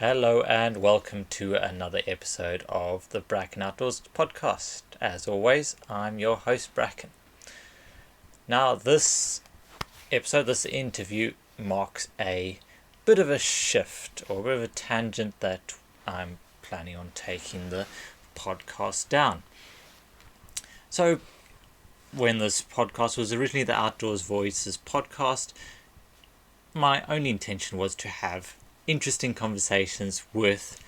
Hello and welcome to another episode of the Bracken Outdoors podcast. As always, I'm your host Bracken. Now this interview marks a bit of a shift or a bit of a tangent that I'm planning on taking the podcast down. So when this podcast was originally the Outdoors Voices podcast, my only intention was to have interesting conversations with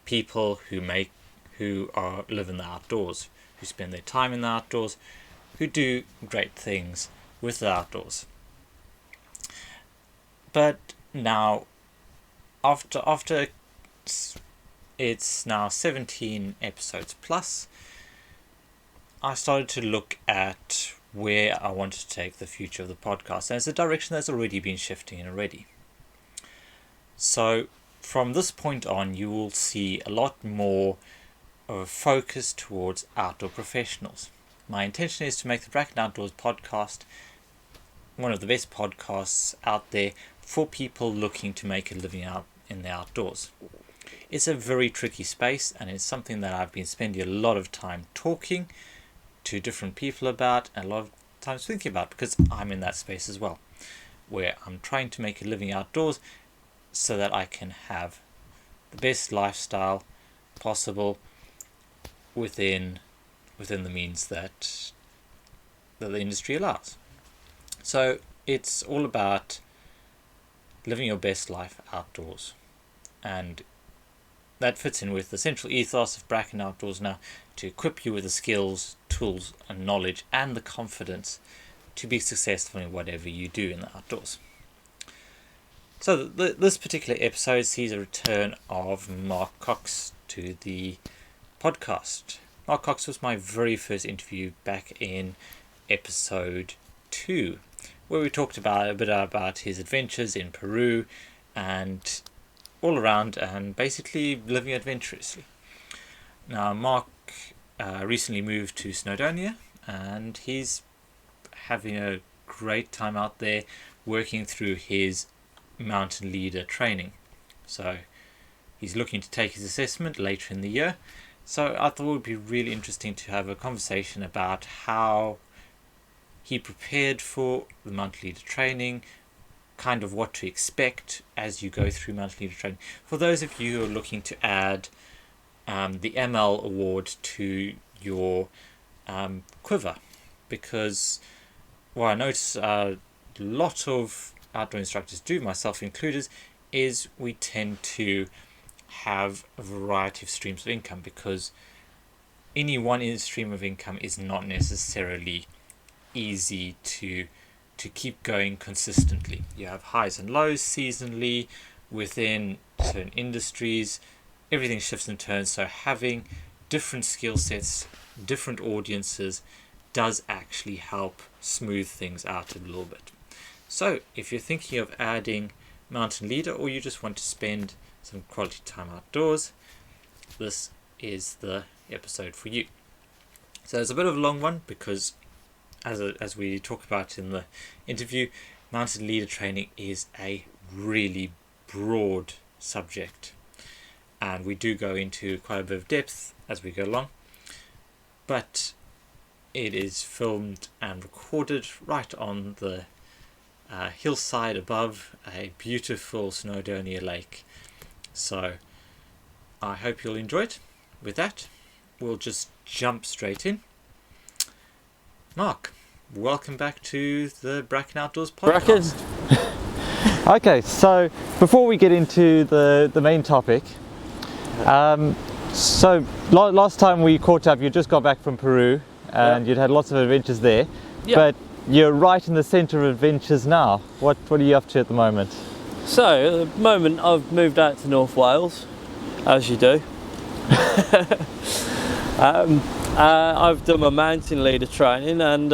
people who live in the outdoors, who spend their time in the outdoors, who do great things with the outdoors. But now, after it's now 17 episodes plus, I started to look at where I wanted to take the future of the podcast, and it's a direction that's already been shifting already. So from this point on, you will see a lot more of a focus towards outdoor professionals. My intention is to make the Bracken Outdoors podcast one of the best podcasts out there for people looking to make a living out in the outdoors. It's a very tricky space, and it's something that I've been spending a lot of time talking to different people about and a lot of times thinking about, because I'm in that space as well, where I'm trying to make a living outdoors so that I can have the best lifestyle possible within the means that the industry allows. So it's all about living your best life outdoors, and that fits in with the central ethos of Bracken Outdoors now, to equip you with the skills, tools and knowledge and the confidence to be successful in whatever you do in the outdoors. So this particular episode sees a return of Mark Cox to the podcast. Mark Cox was my very first interview back in episode 2, where we talked a bit about his adventures in Peru and all around, and basically living adventurously. Now Mark recently moved to Snowdonia, and he's having a great time out there working through his mountain leader training. So he's looking to take his assessment later in the year. So I thought it would be really interesting to have a conversation about how he prepared for the mountain leader training, kind of what to expect as you go through mountain leader training. For those of you who are looking to add the ML award to your quiver, because what I notice a lot of outdoor instructors do, myself included, is we tend to have a variety of streams of income, because any one stream of income is not necessarily easy to keep going consistently. You have highs and lows seasonally within certain industries. Everything shifts and turns, so having different skill sets, different audiences does actually help smooth things out a little bit. So if you're thinking of adding mountain leader, or you just want to spend some quality time outdoors, this is the episode for you. So it's a bit of a long one, because as we talk about in the interview, mountain leader training is a really broad subject, and we do go into quite a bit of depth as we go along, but it is filmed and recorded right on the hillside above a beautiful Snowdonia lake. So I hope you'll enjoy it. With that, we'll just jump straight in. Mark, welcome back to the Bracken Outdoors podcast. Bracken. Okay, so before we get into the main topic, so last time we caught up, you just got back from Peru, and you'd had lots of adventures there. Yeah. But you're right in the centre of adventures now. What are you up to at the moment? So at the moment I've moved out to North Wales, as you do. I've done my mountain leader training, and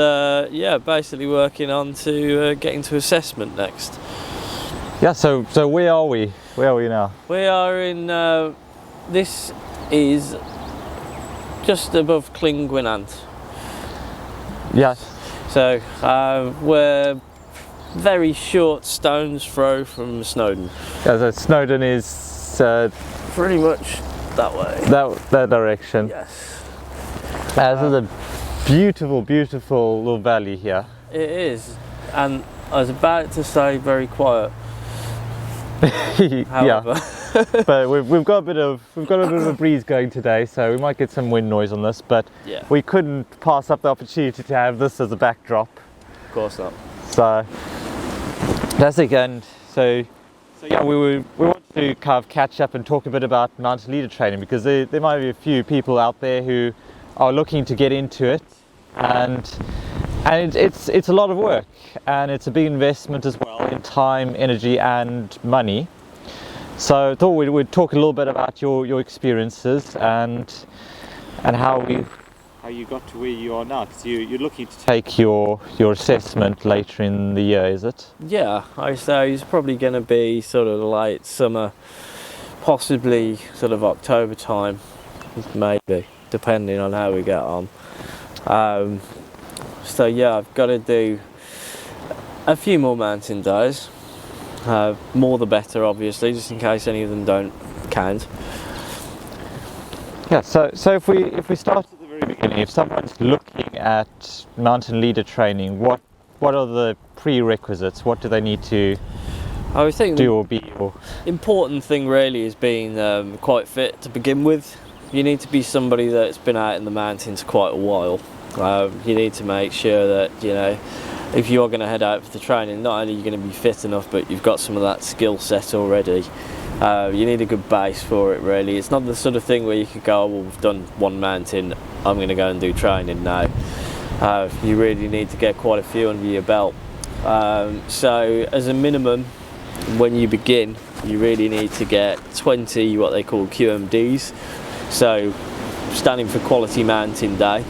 basically working on to getting to assessment next. Yeah, so where are we? Where are we now? We are in, this is just above Llangwynant. Yes. So we're very short stone's throw from Snowdon. Yeah, so Snowdon is pretty much that way. That direction. Yes. This is a beautiful, beautiful little valley here. It is, and I was about to say very quiet. However. Yeah, but we've got a bit of a breeze going today, so we might get some wind noise on this. But yeah, we couldn't pass up the opportunity to have this as a backdrop. Of course not. So that's it, and so yeah, we want to kind of catch up and talk a bit about mountain leader training, because there might be a few people out there who are looking to get into it, and it's a lot of work, and it's a big investment as well in time, energy and money. So I thought we'd talk a little bit about your experiences and how you got to where you are now, because you're looking to take your assessment later in the year, is it? Yeah, I say it's probably going to be sort of late summer, possibly sort of October time, maybe, depending on how we get on. So yeah, I've got to do a few more mountain days, more the better obviously, just in case any of them don't count. Yeah, so if we start at the very beginning, if someone's looking at mountain leader training, what are the prerequisites? What do they need to I think do or be? Or important thing really is being quite fit to begin with. You need to be somebody that's been out in the mountains quite a while. You need to make sure that, you know, if you're going to head out for the training, not only are you going to be fit enough, but you've got some of that skill set already. You need a good base for it really. It's not the sort of thing where you could go, oh, well, we've done one mountain, I'm going to go and do training now. You really need to get quite a few under your belt. So as a minimum, when you begin, you really need to get 20 what they call QMDs, so standing for Quality Mountain Day.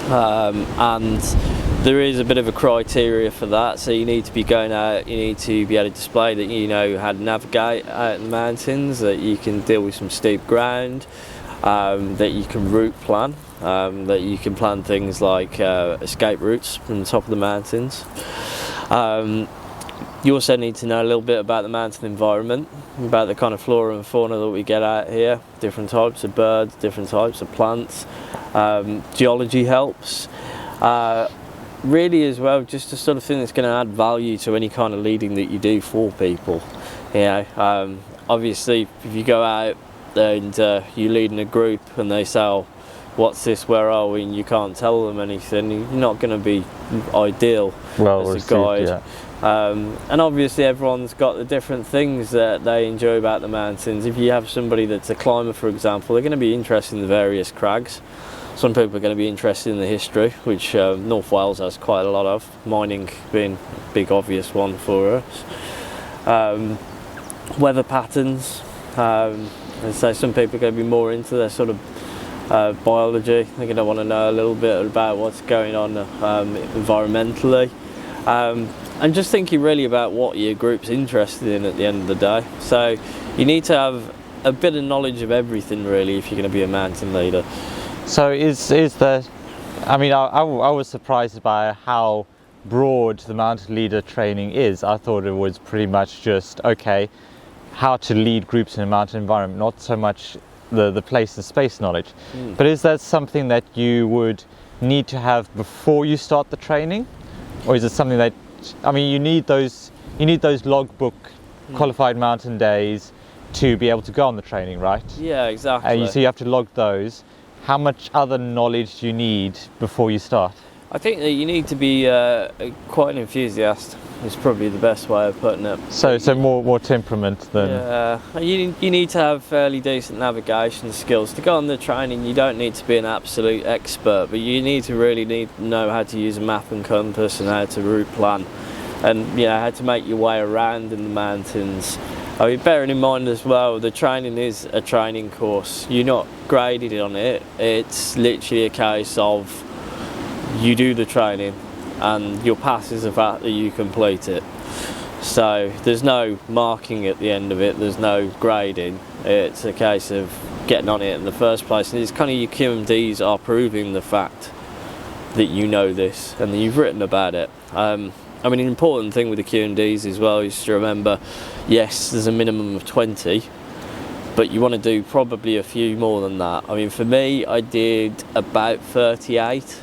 And there is a bit of a criteria for that, so you need to be going out, you need to be able to display that you know how to navigate out in the mountains, that you can deal with some steep ground, that you can route plan, that you can plan things like escape routes from the top of the mountains. You also need to know a little bit about the mountain environment, about the kind of flora and fauna that we get out here, different types of birds, different types of plants. Geology helps. Really as well, just the sort of thing that's going to add value to any kind of leading that you do for people. You know, obviously if you go out and you lead in a group and they say, oh, what's this, where are we, and you can't tell them anything, you're not going to be ideal as a guide. Yeah. And obviously everyone's got the different things that they enjoy about the mountains. If you have somebody that's a climber, for example, they're going to be interested in the various crags. Some people are going to be interested in the history, which North Wales has quite a lot of, mining being a big obvious one for us. Weather patterns, and so some people are going to be more into their sort of biology. They're going to want to know a little bit about what's going on environmentally. And just thinking really about what your group's interested in at the end of the day. So you need to have a bit of knowledge of everything really if you're going to be a mountain leader. So is the, I mean, I was surprised by how broad the mountain leader training is. I thought it was pretty much just, okay, how to lead groups in a mountain environment, not so much the place and space knowledge. But is that something that you would need to have before you start the training? Or is it something that, I mean, you need those logbook qualified mountain days to be able to go on the training, right? Yeah, exactly. So you have to log those. How much other knowledge do you need before you start? I think that you need to be quite an enthusiast. Is probably the best way of putting it. So more temperament than. Yeah, you need to have fairly decent navigation skills to go on the training. You don't need to be an absolute expert, but you need to really know how to use a map and compass and how to route plan, and you know how to make your way around in the mountains. I mean, bearing in mind as well, the training is a training course. You're not graded on it. It's literally a case of you do the training and your pass is the fact that you complete it. So there's no marking at the end of it, there's no grading. It's a case of getting on it in the first place. And it's kind of your QMDs are proving the fact that you know this and that you've written about it. I mean, an important thing with the QMDs as well is to remember, yes, there's a minimum of 20, but you want to do probably a few more than that. I mean, for me, I did about 38.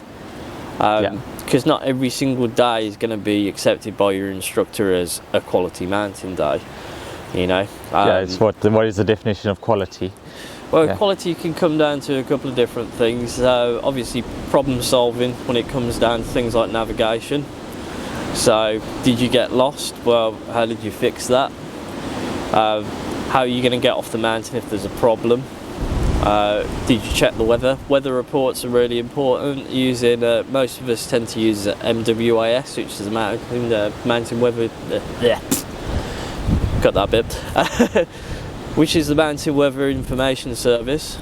Because not every single day is going to be accepted by your instructor as a quality mountain day, you know. It's what is the definition of quality? Well, quality can come down to a couple of different things. Obviously, problem solving when it comes down to things like navigation. So, did you get lost? Well, how did you fix that? How are you going to get off the mountain if there's a problem? Did you check the weather? Weather reports are really important. Using most of us tend to use MWIS, which is the mountain weather. Got that bit. Which is the Mountain Weather Information Service.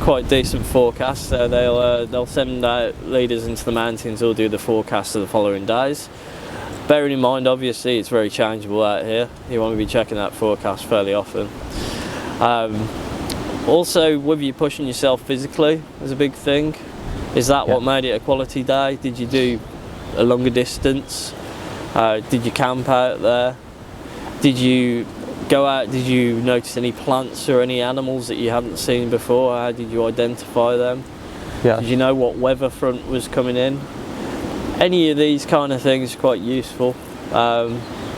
Quite decent forecast. So they'll send out leaders into the mountains who'll do the forecast of the following days. Bearing in mind, obviously, it's very changeable out here. You want to be checking that forecast fairly often. Also, whether you're pushing yourself physically is a big thing. Is that what made it a quality day? Did you do a longer distance? Did you camp out there? Did you go out? Did you notice any plants or any animals that you hadn't seen before? How did you identify them? Did you know what weather front was coming in? Any of these kind of things are quite useful.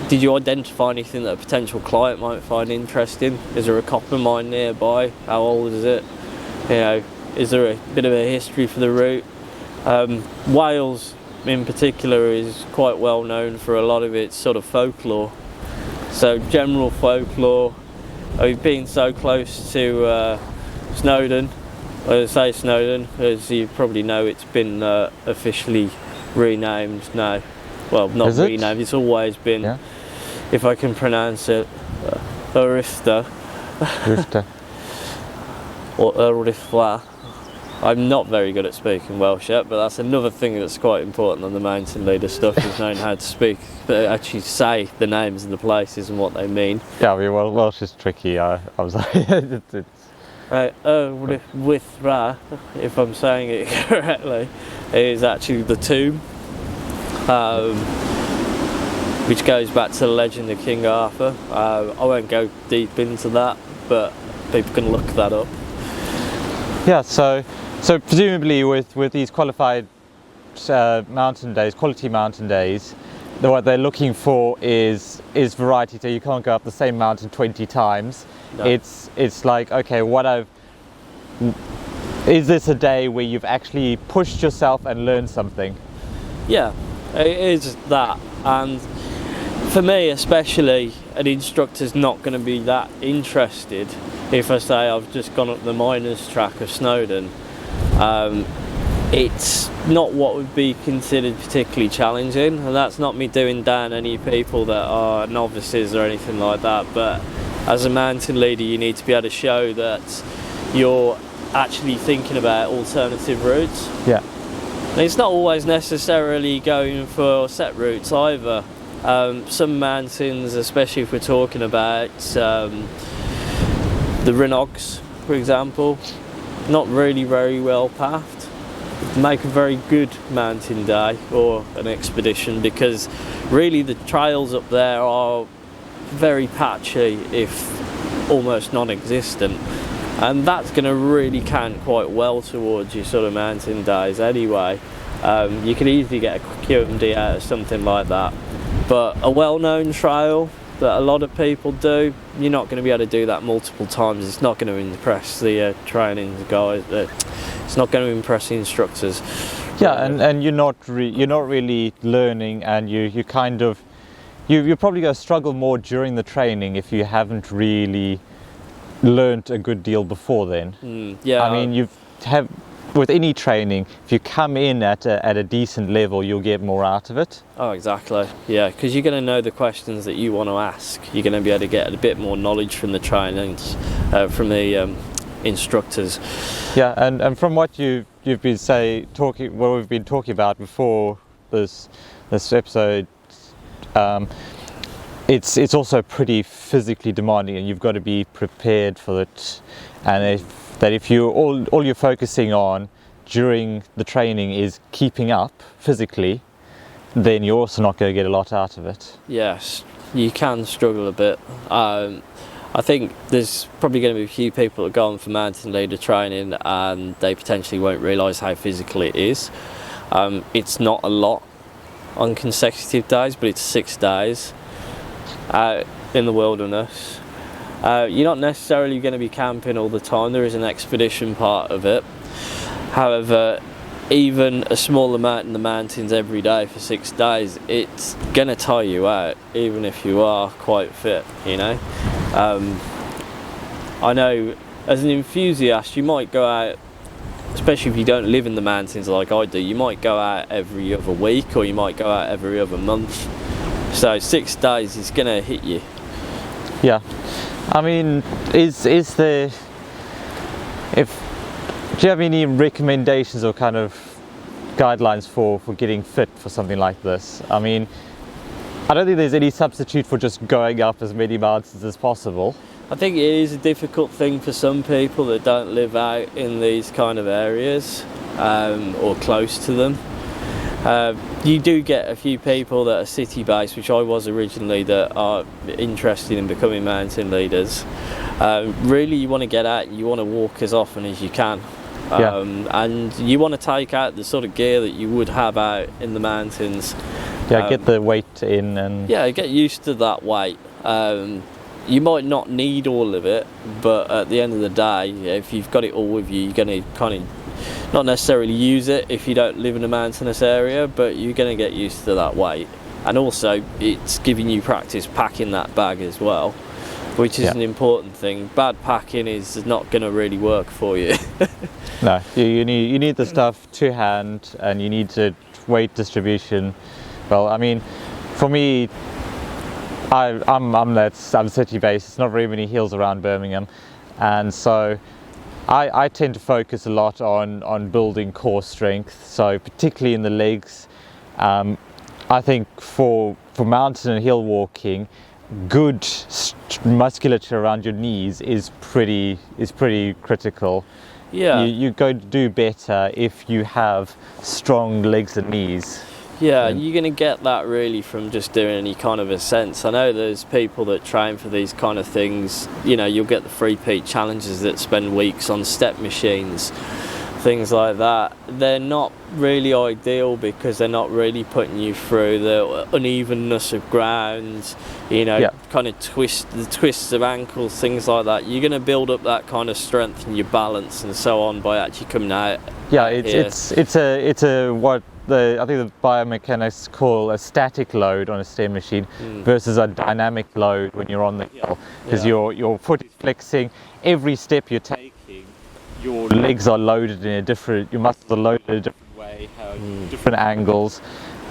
Did you identify anything that a potential client might find interesting? Is there a copper mine nearby? How old is it? You know, is there a bit of a history for the route? Wales in particular is quite well known for a lot of its sort of folklore. So general folklore, being so close to Snowdon, I say Snowdon, as you probably know, it's been officially renamed now. Well, not renamed, it's always been, if I can pronounce it, Urithda. Or Urithla. I'm not very good at speaking Welsh yet, but that's another thing that's quite important on the mountain leader stuff, is knowing how to speak, but actually say the names of the places and what they mean. Yeah, I mean, well, Welsh is tricky. I was like, it's Urithra, if I'm saying it correctly, is actually the tomb, which goes back to the legend of King Arthur. I won't go deep into that, but people can look that up. Yeah, so presumably with these qualified mountain days, quality mountain days, what they're looking for is variety. So you can't go up the same mountain 20 times. No. It's like, okay, is this a day where you've actually pushed yourself and learned something? Yeah, it is that. And for me especially, an instructor's not going to be that interested if I say I've just gone up the miners track of Snowdon. It's not what would be considered particularly challenging, and that's not me doing down any people that are novices or anything like that, but as a mountain leader you need to be able to show that you're actually thinking about alternative routes. Yeah. And it's not always necessarily going for set routes either. Some mountains, especially if we're talking about the Rhinogs, for example, not really very well pathed, make a very good mountain day or an expedition, because really the trails up there are very patchy, if almost non-existent, and that's going to really count quite well towards your sort of mountain days anyway. You can easily get a QMD out of something like that, but a well-known trail that a lot of people do, you're not going to be able to do that multiple times. It's not going to impress the training guys. It's not going to impress the instructors. Yeah, and you're not really learning, and you're probably going to struggle more during the training if you haven't really learned a good deal before then. Yeah. I mean, with any training, if you come in at a decent level, you'll get more out of it. Oh, exactly. Yeah, because you're going to know the questions that you want to ask. You're going to be able to get a bit more knowledge from the trainings, from the instructors. Yeah, and from what you've been we've been talking about before this episode, it's also pretty physically demanding, and you've got to be prepared for it. And if you all you're focusing on during the training is keeping up physically, then you're also not going to get a lot out of it. Yes, you can struggle a bit. I think there's probably going to be a few people that go on for mountain leader training and they potentially won't realise how physical it is. It's not a lot on consecutive days, but it's 6 days out in the wilderness. You're not necessarily going to be camping all the time. There is an expedition part of it. However, even a small amount in the mountains every day for 6 days, it's going to tire you out, even if you are quite fit, you know. I know as an enthusiast you might go out, especially if you don't live in the mountains like I do, you might go out every other week or you might go out every other month. So 6 days is going to hit you. Yeah, I mean, do you have any recommendations or kind of guidelines for getting fit for something like this? I mean, I don't think there's any substitute for just going up as many mountains as possible. I think it is a difficult thing for some people that don't live out in these kind of areas or close to them. You do get a few people that are city based, which I was originally, that are interested in becoming mountain leaders. Really you want to get out, you want to walk as often as you can. And you want to take out the sort of gear that you would have out in the mountains. Get the weight in and... Yeah, get used to that weight. You might not need all of it, but at the end of the day, if you've got it all with you, you're going to kind of not necessarily use it if you don't live in a mountainous area, but you're going to get used to that weight. And also, it's giving you practice packing that bag as well, which is an important thing. Bad packing is not going to really work for you. No, you need the stuff to hand, and you need the weight distribution. Well, I mean, for me, I'm city based. It's not very many hills around Birmingham, and so I tend to focus a lot on building core strength. So particularly in the legs, I think for mountain and hill walking, good musculature around your knees is pretty critical. Yeah, you're going to do better if you have strong legs and knees. Yeah, you're going to get that really from just doing any kind of ascents. I know there's people that train for these kind of things. You know, you'll get the 3-peak challenges that spend weeks on step machines, things like that. They're not really ideal because they're not really putting you through the unevenness of ground, you know, kind of the twists of ankles, things like that. You're going to build up that kind of strength and your balance and so on by actually coming out. Yeah, it's a what I think the biomechanics call a static load on a stem machine versus a dynamic load when you're on the hill, because your foot is flexing. Every step you're taking, your legs are loaded in your muscles are loaded in a different way, different angles,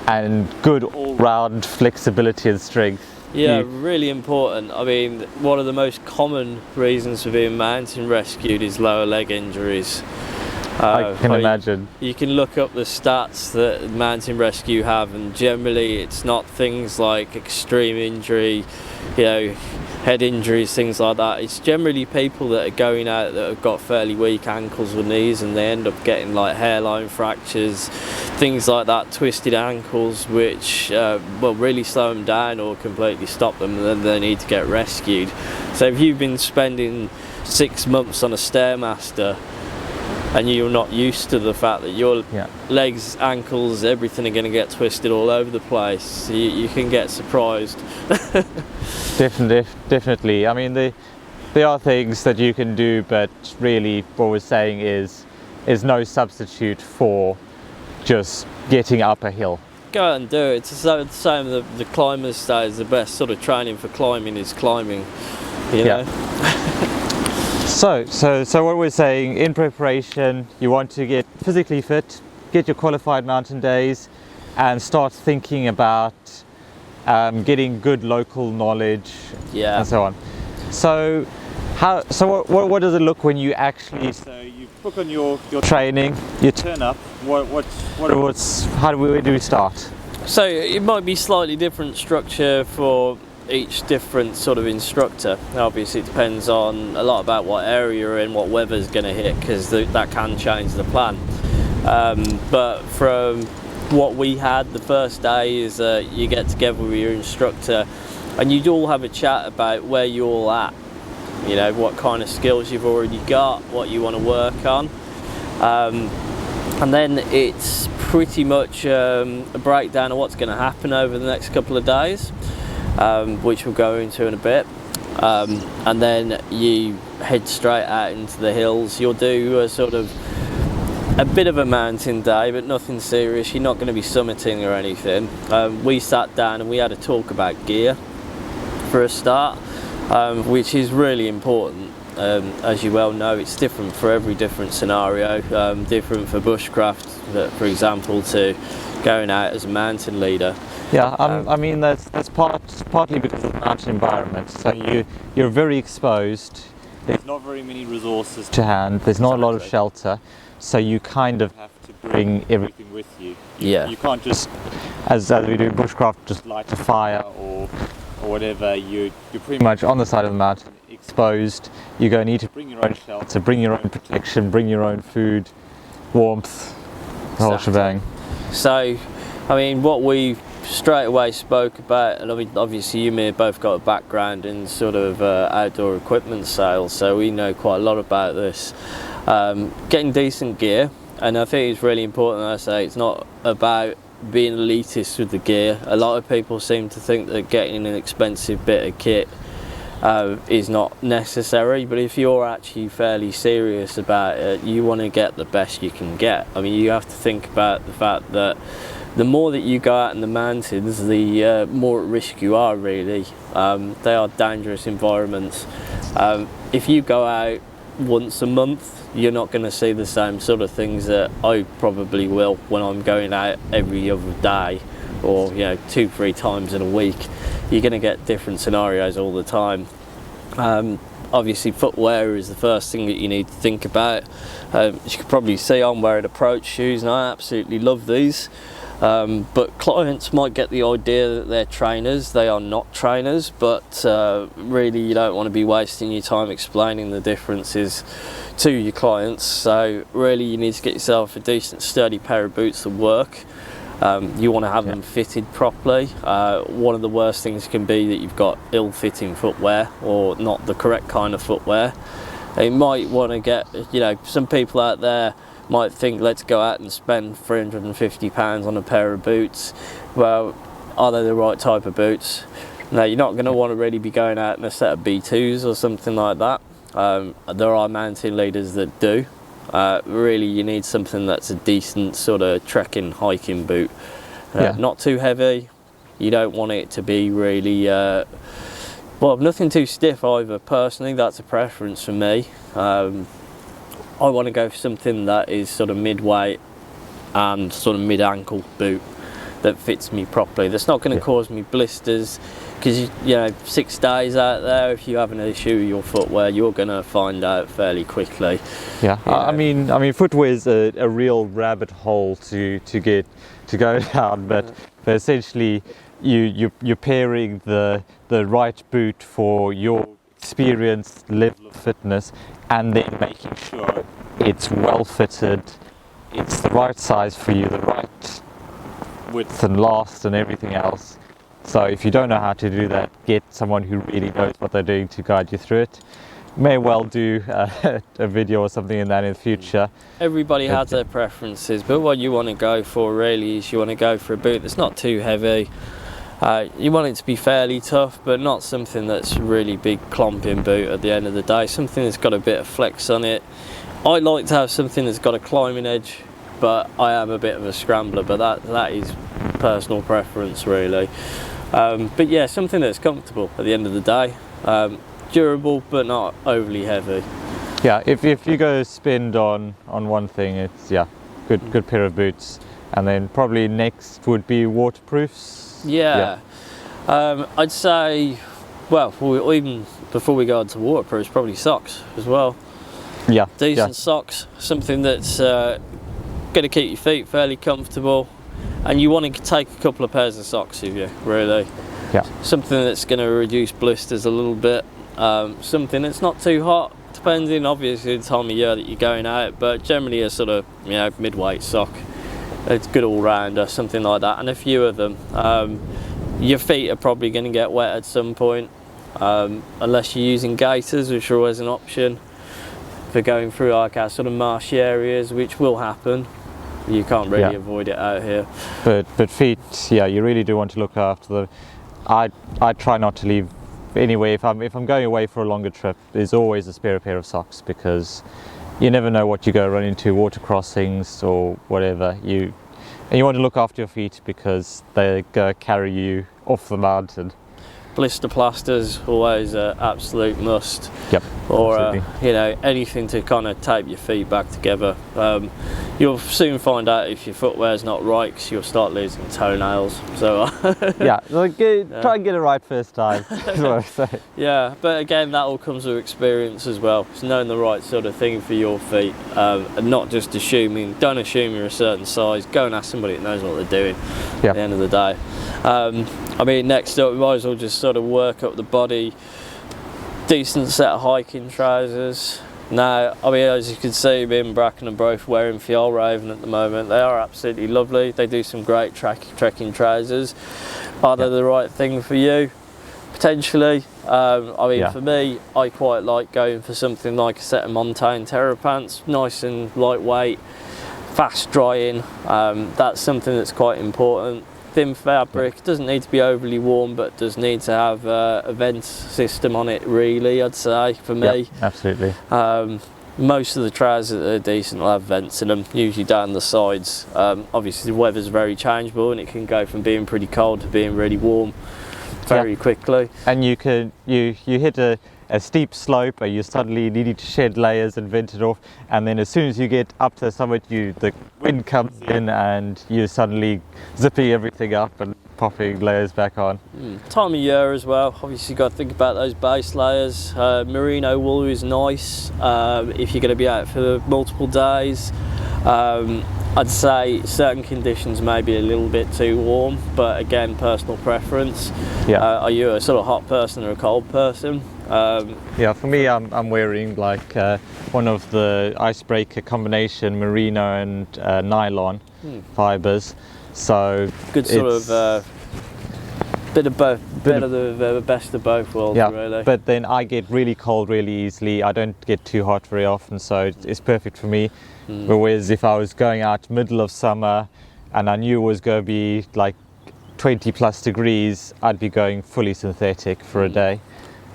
and good all-round flexibility and strength. Yeah, really important. I mean, one of the most common reasons for being mountain rescued is lower leg injuries. I can imagine. You can look up the stats that mountain rescue have, and generally it's not things like extreme injury, you know, head injuries, things like that. It's generally people that are going out that have got fairly weak ankles or knees, and they end up getting like hairline fractures, things like that, twisted ankles, which will really slow them down or completely stop them, and then they need to get rescued. So if you've been spending 6 months on a Stairmaster and you're not used to the fact that your legs, ankles, everything are going to get twisted all over the place, you can get surprised. Definitely. I mean, there are things that you can do, but really what we're saying is no substitute for just getting up a hill. Go out and do it. It's the same, the climbers say is the best sort of training for climbing is climbing, you know. So what we're saying, in preparation, you want to get physically fit, get your qualified mountain days, and start thinking about getting good local knowledge and so on. So what does it look when you actually, so you book on your training, you turn up, where do we start? So it might be slightly different structure for each different sort of instructor. Obviously it depends on a lot about what area you're in, what weather's going to hit, because that can change the plan. But from what we had the first day is you get together with your instructor and you all have a chat about where you're all at you know, what kind of skills you've already got, what you want to work on. And then it's pretty much a breakdown of what's going to happen over the next couple of days, which we'll go into in a bit. And then you head straight out into the hills. You'll do a bit of a mountain day, but nothing serious. You're not going to be summiting or anything. We sat down and we had a talk about gear for a start, which is really important. As you well know, it's different for every different scenario, different for bushcraft, for example, to going out as a mountain leader. Yeah, I mean that's partly because of the mountain environment. So you're very exposed. There's not very many resources to hand. There's not a lot of shelter, so you kind of have to bring everything with you. You can't just, as we do in bushcraft, just light a fire or whatever. You're pretty much on the side of the mountain, exposed. You're going to need to bring your own shelter, bring your own protection, bring your own food, warmth, the whole shebang. So, I mean, what we straight away spoke about, and I mean, obviously you and me have both got a background in sort of outdoor equipment sales, so we know quite a lot about this. Getting decent gear, and I think it's really important that I say it's not about being elitist with the gear. A lot of people seem to think that getting an expensive bit of kit is not necessary, but if you're actually fairly serious about it, you want to get the best you can get. I mean, you have to think about the fact that the more that you go out in the mountains, the more at risk you are, really. They are dangerous environments. If you go out once a month, you're not going to see the same sort of things that I probably will when I'm going out every other day, or 2-3 times in a week. You're going to get different scenarios all the time. Obviously footwear is the first thing that you need to think about. As you can probably see, I'm wearing approach shoes and I absolutely love these. But clients might get the idea that they're trainers. They are not trainers, but really you don't want to be wasting your time explaining the differences to your clients. So really you need to get yourself a decent sturdy pair of boots that work. You want to have them fitted properly. One of the worst things can be that you've got ill-fitting footwear or not the correct kind of footwear. You might want to get, some people out there might think, let's go out and spend £350 on a pair of boots. Well, are they the right type of boots? No, you're not going to want to really be going out in a set of B2s or something like that. There are mountain leaders that do. Really you need something that's a decent sort of trekking, hiking boot. Not too heavy. You don't want it to be really, nothing too stiff either. Personally, that's a preference for me. I want to go for something that is sort of mid-weight and sort of mid-ankle boot that fits me properly. That's not going to cause me blisters, because 6 days out there, if you have an issue with your footwear, you're going to find out fairly quickly. I mean footwear is a real rabbit hole to go down, but essentially you're pairing the right boot for your experience level of fitness, and then making sure it's well fitted, it's the right size for you, the right width and last and everything else. So if you don't know how to do that, get someone who really knows what they're doing to guide you through it. May well do a video or something in that in the future. Everybody has their preferences, but what you want to go for really is you want to go for a boot that's not too heavy. You want it to be fairly tough, but not something that's really big clomping boot at the end of the day. Something that's got a bit of flex on it. I like to have something that's got a climbing edge, but I am a bit of a scrambler, but that is personal preference really. But yeah, something that's comfortable at the end of the day. Durable, but not overly heavy. Yeah, if you go spend on one thing, it's good pair of boots, and then probably next would be waterproofs. I'd say, well, even before we go on to waterproofs, probably socks as well. Decent socks, something that's going to keep your feet fairly comfortable, and you want to take a couple of pairs of socks with you, really. Something that's going to reduce blisters a little bit, something that's not too hot, depending obviously the time of year that you're going out, but generally a sort of mid-weight sock. It's good all-rounder, something like that, and a few of them. Your feet are probably going to get wet at some point. unless you're using gaiters, which are always an option for going through like our sort of marshy areas, which will happen. You can't really avoid it out here. But feet, yeah, you really do want to look after them. I try not to leave anyway. If I'm going away for a longer trip, there's always a spare pair of socks, because you never know what you go run into, water crossings or whatever. And you want to look after your feet, because they go carry you off the mountain. Blister plasters always an absolute must. Yep. Or you know, anything to kind of tape your feet back together. You'll soon find out if your footwear's not right, because you'll start losing toenails. So yeah, try and get it right first time. Is what I say. Yeah, but again, that all comes with experience as well. It's knowing the right sort of thing for your feet, and not just assuming. Don't assume you're a certain size. Go and ask somebody that knows what they're doing. At the end of the day. I mean, next up, we might as well just sort of work up the body. Decent set of hiking trousers. Now, I mean, as you can see, me and Bracken are both wearing Fjallraven at the moment. They are absolutely lovely. They do some great trekking trousers. Are they the right thing for you? Potentially. I mean, for me, I quite like going for something like a set of Montane Terra pants. Nice and lightweight, fast drying. That's something that's quite important. Thin fabric, doesn't need to be overly warm, but does need to have a vent system on it, really, I'd say, for me. Absolutely. Most of the trousers that are decent will have vents in them, usually down the sides. Obviously the weather's very changeable, and it can go from being pretty cold to being really warm very quickly. And you hit a steep slope, or you suddenly needing to shed layers and vent it off, and then as soon as you get up to the summit, the wind comes in and you're suddenly zipping everything up and popping layers back on. Time of year as well, obviously you've got to think about those base layers. Merino wool is nice if you're going to be out for multiple days. I'd say certain conditions may be a little bit too warm, but again, personal preference. Are you a sort of hot person or a cold person? For me, I'm wearing like one of the icebreaker combination merino and nylon fibers. So good sort of bit of both, bit of the best of both worlds, really. But then I get really cold really easily. I don't get too hot very often, so it's perfect for me. Whereas if I was going out middle of summer and I knew it was going to be like 20 plus degrees, I'd be going fully synthetic for a day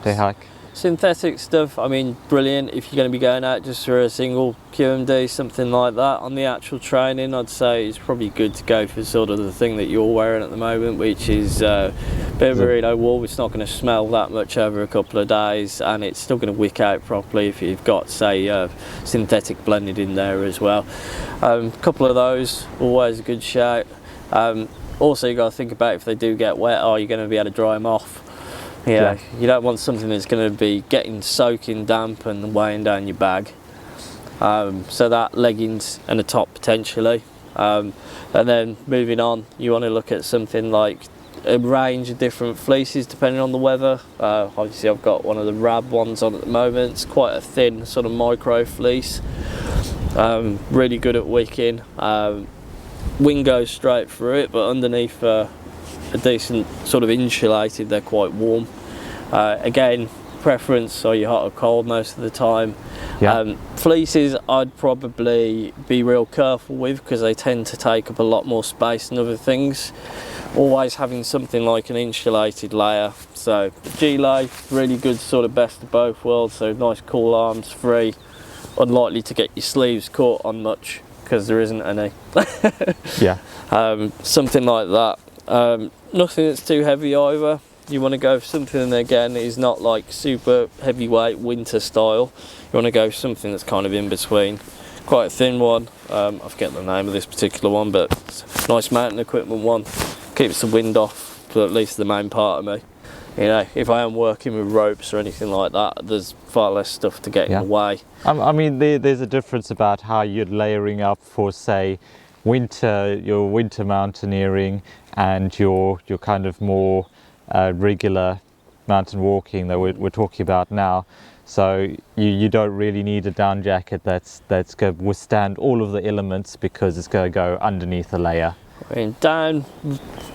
hike. Synthetic stuff, I mean, brilliant if you're going to be going out just for a single QMD, something like that. On the actual training, I'd say it's probably good to go for sort of the thing that you're wearing at the moment, which is a bit of merino wool. It's not going to smell that much over a couple of days, and it's still going to wick out properly if you've got, say, synthetic blended in there as well. A couple of those, always a good shout. Also, you've got to think about if they do get wet, are you going to be able to dry them off? You don't want something that's going to be getting soaking damp and weighing down your bag. So that, leggings and a top potentially. And then moving on, you want to look at something like a range of different fleeces depending on the weather. Obviously I've got one of the Rab ones on at the moment. It's quite a thin sort of micro fleece. Really good at wicking. Wind goes straight through it, but underneath a decent sort of insulated, they're quite warm. Again, preference, are you hot or cold most of the time? Fleeces I'd probably be real careful with, because they tend to take up a lot more space than other things. Always having something like an insulated layer. So G-lay, really good sort of best of both worlds, so nice cool arms, free, unlikely to get your sleeves caught on much, because there isn't any. Something like that. Nothing that's too heavy either. You want to go for something that again is not like super heavyweight winter style. You want to go for something that's kind of in between. Quite a thin one. I forget the name of this particular one, but it's a nice mountain equipment one. Keeps the wind off, but at least the main part of me. You know, if I am working with ropes or anything like that, there's far less stuff to get in the way. I mean, there's a difference about how you're layering up for, say, your winter mountaineering and your kind of more regular mountain walking that we're talking about now. So you don't really need a down jacket that's going to withstand all of the elements, because it's going to go underneath a layer. I mean, down,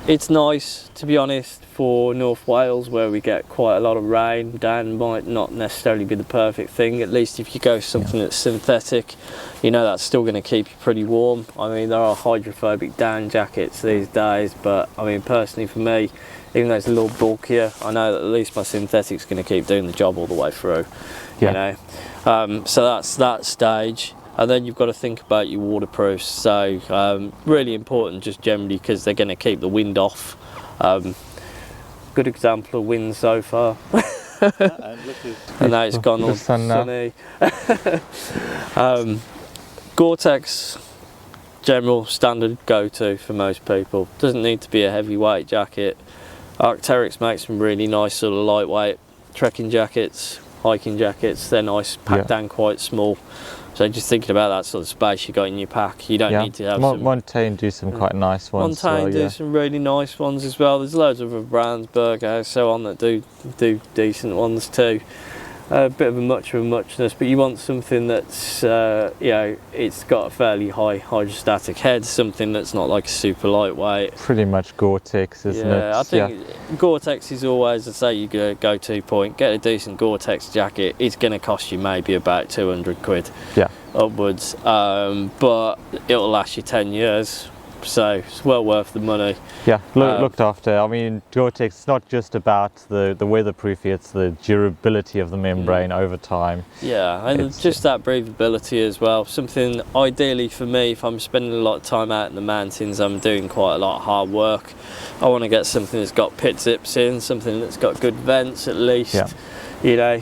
it's nice, to be honest, for North Wales where we get quite a lot of rain. Down might not necessarily be the perfect thing. At least if you go something that's synthetic, you know that's still going to keep you pretty warm. I mean, there are hydrophobic down jackets these days, but I mean, personally for me, even though it's a little bulkier, I know that at least my synthetic's going to keep doing the job all the way through. You know, so that's that stage. And then you've got to think about your waterproofs. So really important, just generally, because they're going to keep the wind off. Good example of wind so far. And now it's gone all sunny. Gore-Tex, general standard go-to for most people. Doesn't need to be a heavyweight jacket. Arc'teryx makes some really nice sort of lightweight trekking jackets, hiking jackets. They're nice, packed down quite small. So just thinking about that sort of space you got in your pack, you don't need to have some... Montane do some quite nice ones. Montane do some really nice ones as well. There's loads of other brands, Burghouse, so on, that do decent ones too. A bit of a muchness, but you want something that's, you know, it's got a fairly high hydrostatic head, something that's not like super lightweight. Pretty much Gore-Tex, isn't it? Yeah, I think Gore-Tex is always, I'd say, you go-to point. Get a decent Gore-Tex jacket. It's going to cost you maybe about 200 quid upwards, but it'll last you 10 years. So it's well worth the money. Yeah, looked after. I mean, Gore-Tex, it's not just about the weatherproofing, it's the durability of the membrane over time. Yeah, and it's just that breathability as well. Something ideally for me, if I'm spending a lot of time out in the mountains, I'm doing quite a lot of hard work. I want to get something that's got pit zips in, something that's got good vents at least, you know,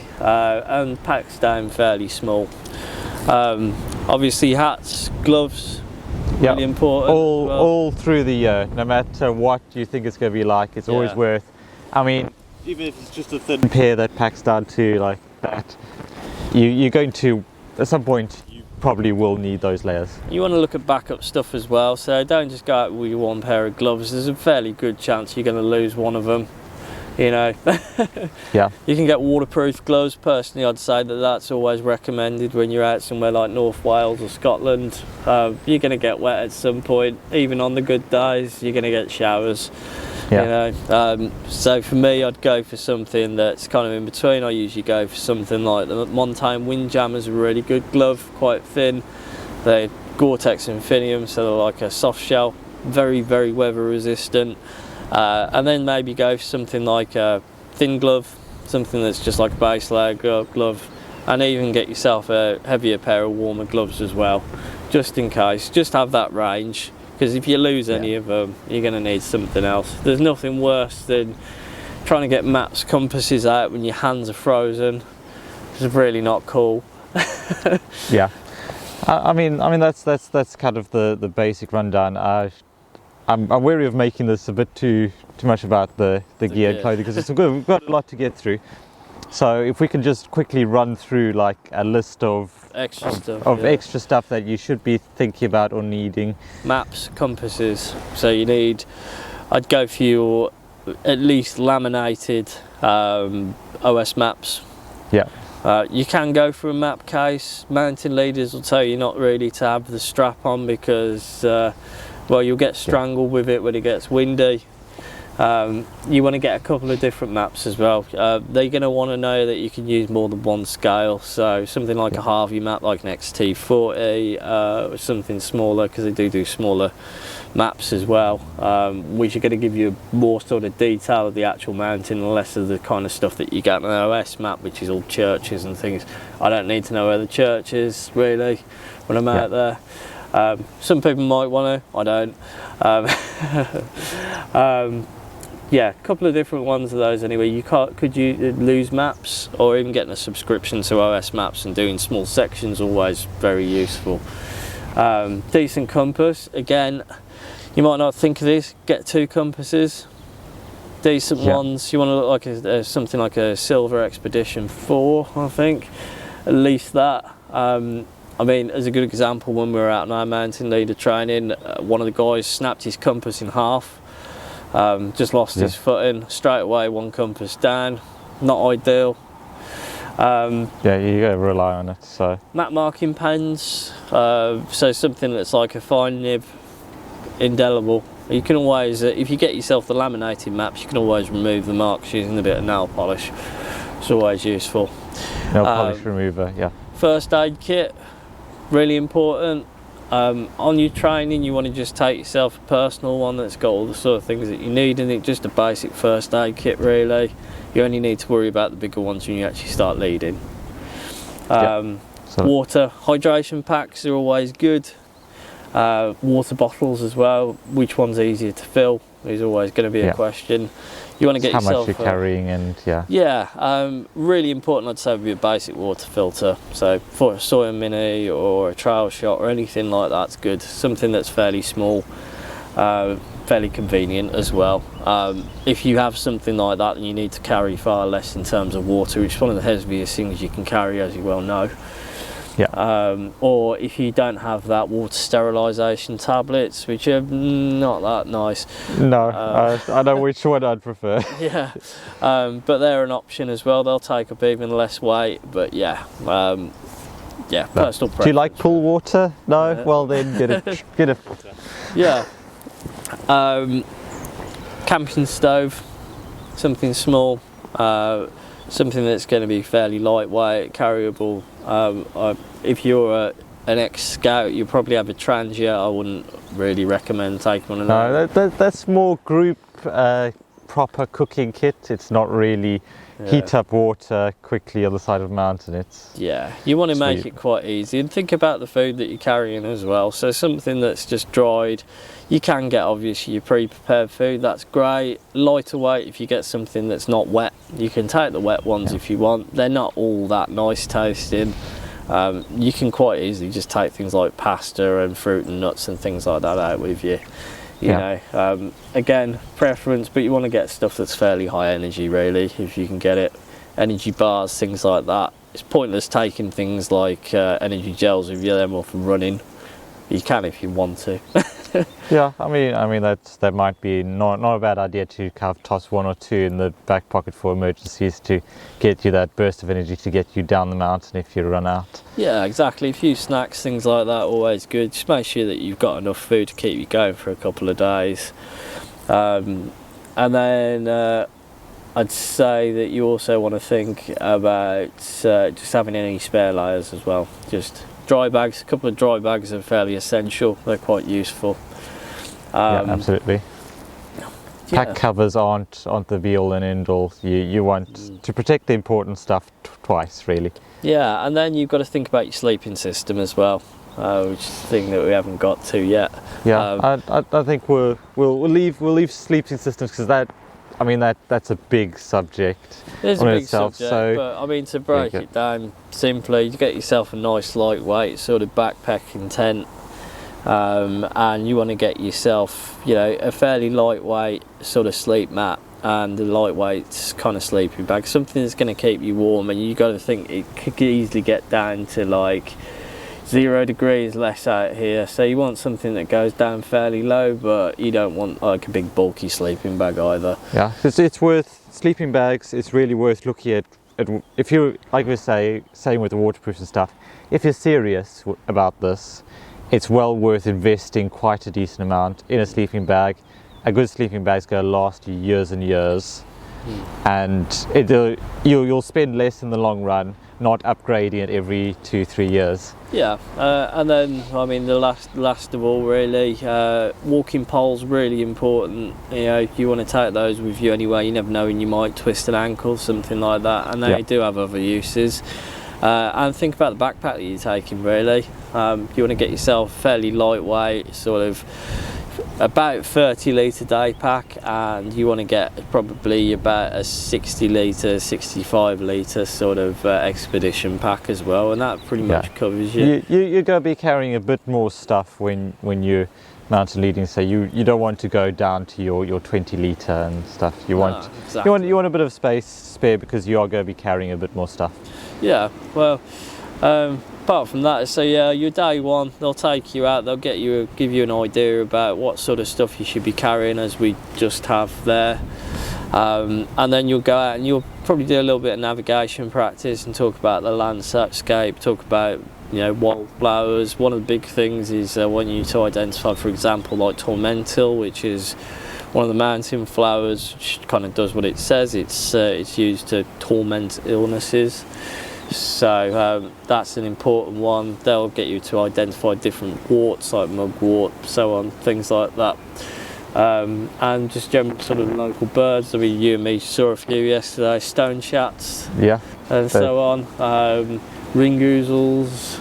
and packs down fairly small. Obviously hats, gloves, really important. All through the year, no matter what you think it's going to be like, it's always worth. I mean, even if it's just a thin pair that packs down to like that, you're going to, at some point, you probably will need those layers. You want to look at backup stuff as well, so don't just go out with your one pair of gloves. There's a fairly good chance you're going to lose one of them. You know, you can get waterproof gloves. Personally, I'd say that that's always recommended when you're out somewhere like North Wales or Scotland. You're going to get wet at some point. Even on the good days, you're going to get showers. You know, so for me, I'd go for something that's kind of in between. I usually go for something like the Montane Windjammer's a really good glove, quite thin. They're Gore-Tex Infinium, so they're like a soft shell, very, very weather resistant. And then maybe go for something like a thin glove, something that's just like a base layer glove, and even get yourself a heavier pair of warmer gloves as well, just in case. Just have that range, because if you lose any of them, you're going to need something else. There's nothing worse than trying to get maps, compasses out when your hands are frozen. It's really not cool. I mean that's kind of the basic rundown. I'm wary of making this a bit too much about the gear and clothing, because we've got a lot to get through. So if we can just quickly run through like a list of extra stuff that you should be thinking about or needing. Maps, compasses. So you need, I'd go for your at least laminated OS maps. You can go for a map case. Mountain leaders will tell you not really to have the strap on, because well, you'll get strangled with it when it gets windy. You want to get a couple of different maps as well. They're going to want to know that you can use more than one scale, so something like a Harvey map, like an XT40, something smaller, because they do smaller maps as well, which are going to give you more sort of detail of the actual mountain and less of the kind of stuff that you get on an OS map, which is all churches and things. I don't need to know where the church is really when I'm out there. Some people might want to, I don't. Yeah, a couple of different ones of those anyway. Could you lose maps, or even getting a subscription to OS Maps and doing small sections, always very useful. Decent compass, again, you might not think of this, get 2 compasses, decent ones. You want to look like something like a Silver Expedition 4, I think, at least that. I mean, as a good example, when we were out on our mountain leader training, one of the guys snapped his compass in half, just lost his footing, straight away 1 compass down, not ideal. You gotta rely on it. So map marking pens, so something that's like a fine nib, indelible, You can always, if you get yourself the laminated maps, you can always remove the marks using a bit of nail polish. It's always useful. Nail polish remover, yeah. First aid kit, really important. On your training, you want to just take yourself a personal one that's got all the sort of things that you need in it, just a basic first aid kit really. You only need to worry about the bigger ones when you actually start leading. Water, hydration packs are always good. Water bottles as well, which one's easier to fill is always going to be a question. You want to get how yourself much you're carrying, and really important, I'd say, would be a basic water filter. So for a soil mini or a trail shot or anything like that's good. Something that's fairly small, fairly convenient as well. If you have something like that, then you need to carry far less in terms of water, which is one of the heaviest things you can carry, as you well know. Or if you don't have that, water sterilisation tablets, which are not that nice. No, I know which one I'd prefer. But they're an option as well. They'll take up even less weight, but personal preference. Do you like pool water? No? Well then, get a camping stove, something small, something that's going to be fairly lightweight, carryable. If you're an ex-scout, you probably have a transier. I wouldn't really recommend taking one of those. No, that's more group proper cooking kit. It's not really heat up water quickly on the side of a mountain. You want to make it quite easy, and think about the food that you're carrying as well. So something that's just dried. You can get obviously your pre-prepared food, that's great. Lighter weight if you get something that's not wet. You can take the wet ones if you want. They're not all that nice tasting. You can quite easily just take things like pasta and fruit and nuts and things like that out with you. You know, again, preference, but you want to get stuff that's fairly high energy really, if you can get it. Energy bars, things like that. It's pointless taking things like energy gels if you're them off and running. You can if you want to. I mean that might be not a bad idea to kind of toss one or two in the back pocket for emergencies to get you that burst of energy to get you down the mountain if you run out. Yeah, exactly. A few snacks, things like that, always good. Just make sure that you've got enough food to keep you going for a couple of days. And then I'd say that you also want to think about just having any spare layers as well. Just dry bags, a couple of dry bags are fairly essential. They're quite useful. Absolutely. Pack covers aren't the be all and end all. You want to protect the important stuff twice, really. Yeah, and then you've got to think about your sleeping system as well, which is a thing that we haven't got to yet. I think we'll leave sleeping systems because that's a big subject. It is a big subject, but I mean, to break it down simply, you get yourself a nice lightweight sort of backpacking tent, and you want to get yourself, a fairly lightweight sort of sleep mat and a lightweight kind of sleeping bag, something that's going to keep you warm. And you got to think it could easily get down to like 0 degrees less out here, so you want something that goes down fairly low, but you don't want like a big bulky sleeping bag either. It's worth sleeping bags. It's really worth looking at if you, like we saying with the waterproof and stuff, if you're serious about this, it's well worth investing quite a decent amount in a sleeping bag. A good sleeping bag's going to last you years and years, and you'll spend less in the long run, not upgrading it every 2-3 years. And then the last of all really, walking poles, really important. You want to take those with you anyway. You never know when you might twist an ankle, something like that, and they do have other uses. And think about the backpack that you're taking really. You want to get yourself fairly lightweight, sort of about 30 litre day pack, and you want to get probably about a 60 litre, 65 litre sort of expedition pack as well, and that pretty much covers you. You're going to be carrying a bit more stuff when you're mountain leading, so you don't want to go down to your 20 litre and stuff. You want a bit of space spare because you are going to be carrying a bit more stuff. Apart from that, so your day one, they'll take you out, they'll give you an idea about what sort of stuff you should be carrying, as we just have there, and then you'll go out and you'll probably do a little bit of navigation practice and talk about the landscape, talk about wildflowers. One of the big things is I want you to identify, for example, like tormentil, which is one of the mountain flowers, which kind of does what it says. It's used to torment illnesses. So that's an important one. They'll get you to identify different warts like mugwort, so on, things like that. And just general sort of local birds. I mean, you and me saw a few yesterday, stone chats, and so on. Ring oozles.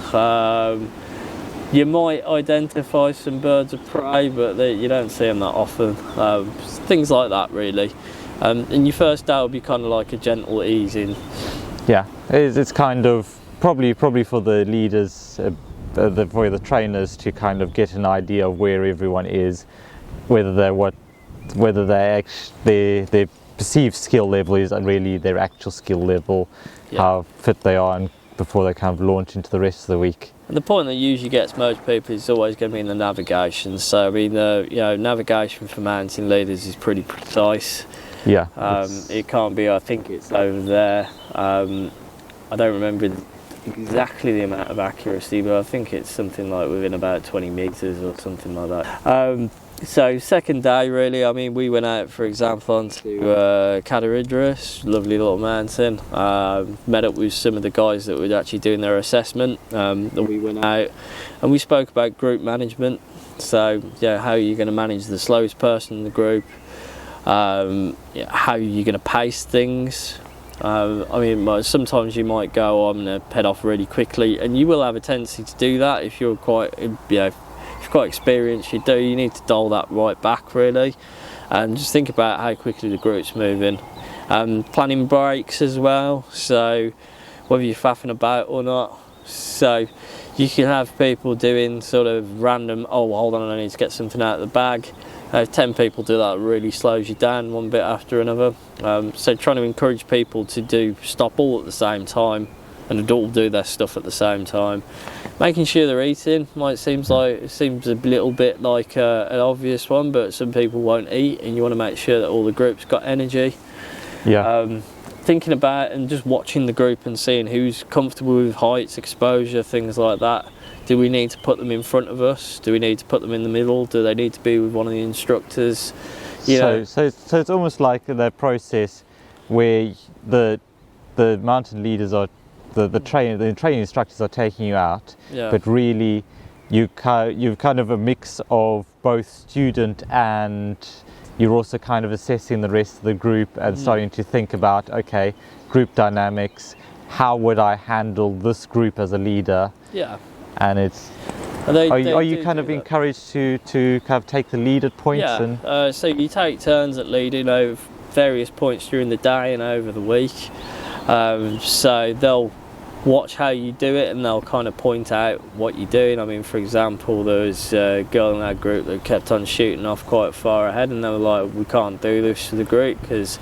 You might identify some birds of prey, but you don't see them that often. Things like that, really. And your first day will be kind of like a gentle easing. Yeah, it's kind of probably for the leaders, for the trainers to kind of get an idea of where everyone is, whether their perceived skill level is really their actual skill level, how fit they are, and before they kind of launch into the rest of the week. And the point that usually gets most people is always going to be in the navigation. So I mean, navigation for mountain leaders is pretty precise. Yeah. It can't be, I think it's over there. I don't remember exactly the amount of accuracy, but I think it's something like within about 20 metres or something like that. So second day, really, I mean, we went out, for example, onto Cadaridris, lovely little mountain. Met up with some of the guys that were actually doing their assessment. And we went out and we spoke about group management. So how are you going to manage the slowest person in the group? How are you going to pace things? I mean, sometimes you might go, I'm going to head off really quickly, and you will have a tendency to do that if you're quite, if you're quite experienced. You need to dial that right back, really, and just think about how quickly the group's moving. Planning breaks as well, so whether you're faffing about or not. So you can have people doing sort of random, oh, hold on, I need to get something out of the bag. 10 people do that, really slows you down one bit after another. So trying to encourage people to stop all at the same time and all do their stuff at the same time. Making sure they're eating seems a little bit like an obvious one, but some people won't eat, and you want to make sure that all the group's got energy. Yeah. Thinking about and just watching the group and seeing who's comfortable with heights, exposure, things like that. Do we need to put them in front of us? Do we need to put them in the middle? Do they need to be with one of the instructors? So it's almost like the process where the mountain leaders are the training instructors are taking you out, but really you've kind of a mix of both student, and you're also kind of assessing the rest of the group and starting to think about, okay, group dynamics, how would I handle this group as a leader? Yeah. And it's are you kind of encouraged to kind of take the lead at points? Yeah, so you take turns at leading over various points during the day and over the week. So they'll watch how you do it and they'll kind of point out what you're doing. I mean, for example, there was a girl in our group that kept on shooting off quite far ahead, and they were like, we can't do this to the group because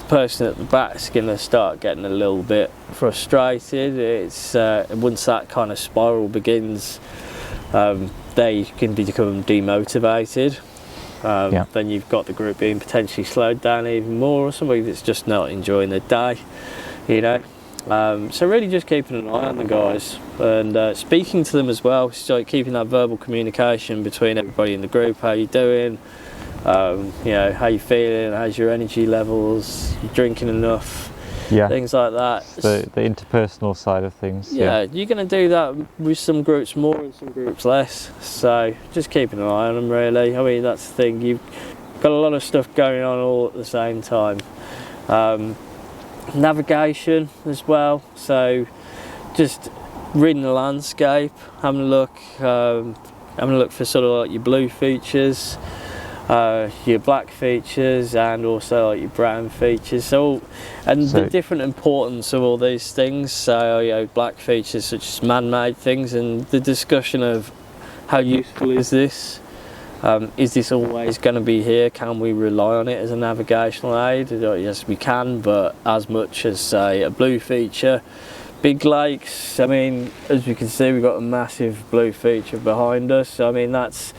person at the back's going to start getting a little bit frustrated. It's once that kind of spiral begins, they can become demotivated. Then you've got the group being potentially slowed down even more, or somebody that's just not enjoying the day, so really just keeping an eye on the guys and speaking to them as well, so keeping that verbal communication between everybody in the group. How you doing? How you feeling, how's your energy levels, you drinking enough, things like that. The interpersonal side of things. You're going to do that with some groups more and some groups less, so just keeping an eye on them, really. I mean, that's the thing, you've got a lot of stuff going on all at the same time. Navigation as well, so just reading the landscape, having a look for sort of like your blue features, your black features, and also like your brown features. The different importance of all these things. So black features such as man-made things, and the discussion of how useful is this? Is this always going to be here? Can we rely on it as a navigational aid? Yes, we can, but as much as say a blue feature. Big lakes, I mean, as you can see, we've got a massive blue feature behind us. I mean, that's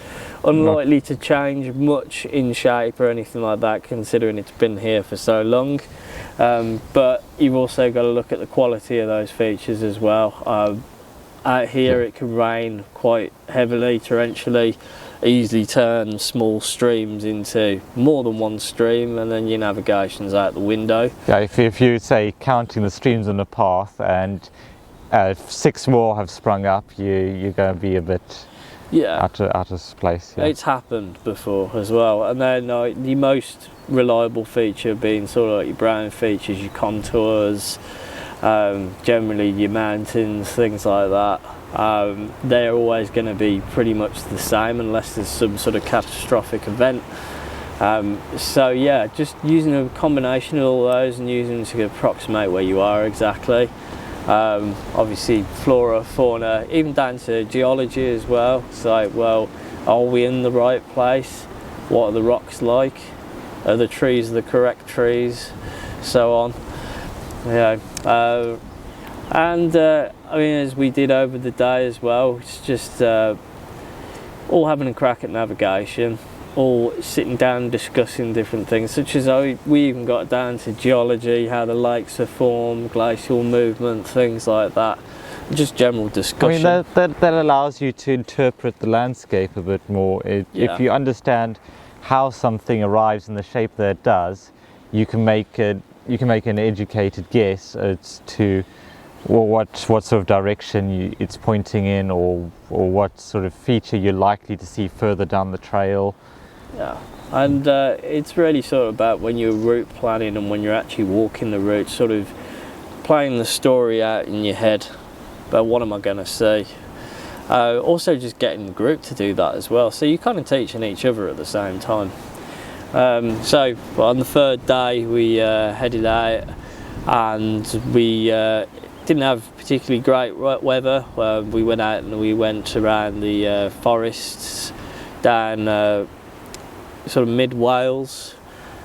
unlikely to change much in shape or anything like that, considering it's been here for so long. But you've also got to look at the quality of those features as well. out here it can rain quite heavily, torrentially, easily turn small streams into more than one stream, and then your navigation's out the window. Yeah, if you say counting the streams on the path and 6 more have sprung up, you're going to be a bit out of place. Yeah. It's happened before as well. And then the most reliable feature being sort of like your brown features, your contours, generally your mountains, things like that. They're always going to be pretty much the same unless there's some sort of catastrophic event. So yeah, just using a combination of all those and using them to approximate where you are exactly. Obviously flora, fauna, even down to geology as well. So, well, are we in the right place? What are the rocks like? Are the trees the correct trees? So on. Yeah. I mean, as we did over the day as well, it's just all having a crack at navigation, all sitting down and discussing different things, such as we even got down to geology, how the lakes are formed, glacial movement, things like that. Just general discussion. I mean, that allows you to interpret the landscape a bit more. If you understand how something arrives in the shape that it does, you can make an educated guess as to what sort of direction it's pointing in, or what sort of feature you're likely to see further down the trail. Yeah, and it's really sort of about when you're route planning and when you're actually walking the route, sort of playing the story out in your head about what am I going to see. Also just getting the group to do that as well, so you're kind of teaching each other at the same time. So on the third day we headed out, and we didn't have particularly great weather. We went out and we went around the forests down sort of mid-Wales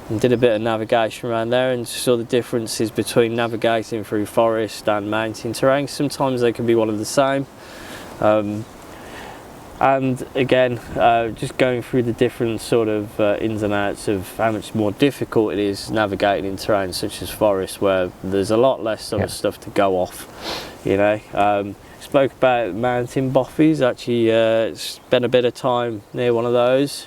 and did a bit of navigation around there, and saw the differences between navigating through forest and mountain terrain. Sometimes they can be one of the same. And again, just going through the different sort of ins and outs of how much more difficult it is navigating in terrain such as forest, where there's a lot less sort of stuff to go off, you know. Spoke about mountain boffies, actually spent a bit of time near one of those.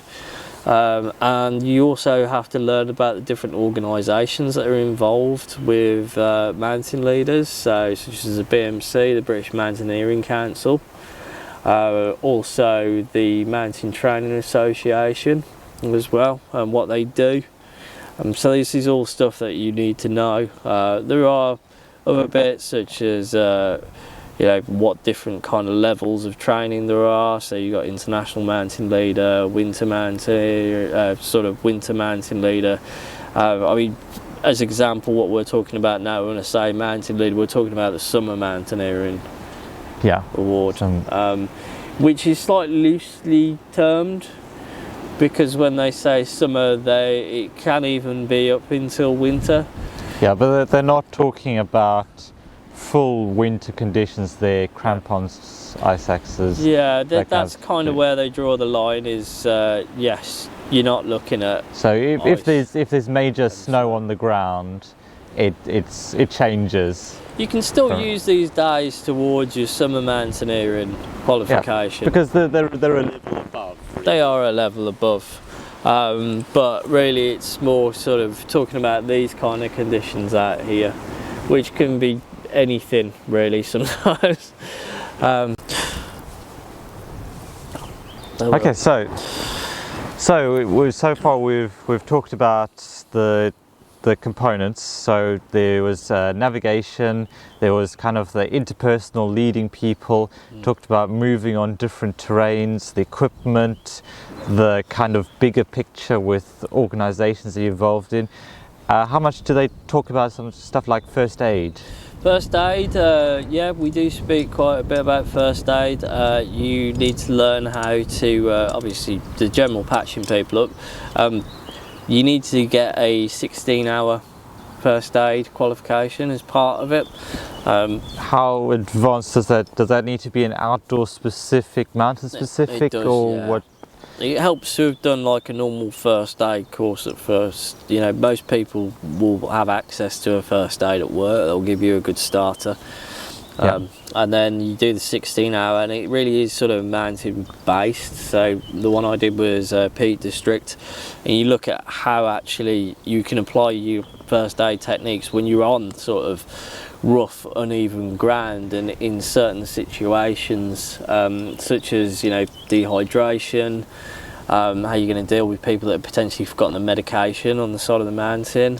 And you also have to learn about the different organisations that are involved with mountain leaders, so such as the BMC, the British Mountaineering Council. Also the Mountain Training Association as well, and what they do. So this is all stuff that you need to know. There are other bits such as you know, what different kind of levels of training there are. So you've got international mountain leader, winter mountain, sort of winter mountain leader. I mean, as example, what we're talking about now, when I say mountain leader, we're talking about the summer mountaineering award, which is slightly loosely termed, because when they say summer, it can even be up until winter. Yeah, but they're not talking about full winter conditions there, crampons, ice axes. Yeah, that's kind of where they draw the line, is yes, you're not looking at. So if there's major snow on the ground, it changes. You can still use these days towards your summer mountaineering qualification. Yeah, because they're a level above. They are a level above. But really it's more sort of talking about these kind of conditions out here, which can be anything really sometimes. Okay, so far we've talked about the components. So there was navigation, there was kind of the interpersonal leading people, talked about moving on different terrains, the equipment, the kind of bigger picture with organizations that you're involved in. How much do they talk about some stuff like first aid? First aid, yeah, we do speak quite a bit about first aid. You need to learn how to, obviously the general patching people up, you need to get a 16-hour first aid qualification as part of it. How advanced does that need to be? An outdoor specific, mountain specific, it does, or yeah. what? It helps to have done like a normal first aid course at first. You know, most people will have access to a first aid at work. They'll give you a good starter. And then you do the 16-hour, and it really is sort of mountain based. So the one I did was Peak District, and you look at how actually you can apply your first aid techniques when you're on sort of rough, uneven ground, and in certain situations, such as, you know, dehydration, how you're going to deal with people that have potentially forgotten the medication on the side of the mountain,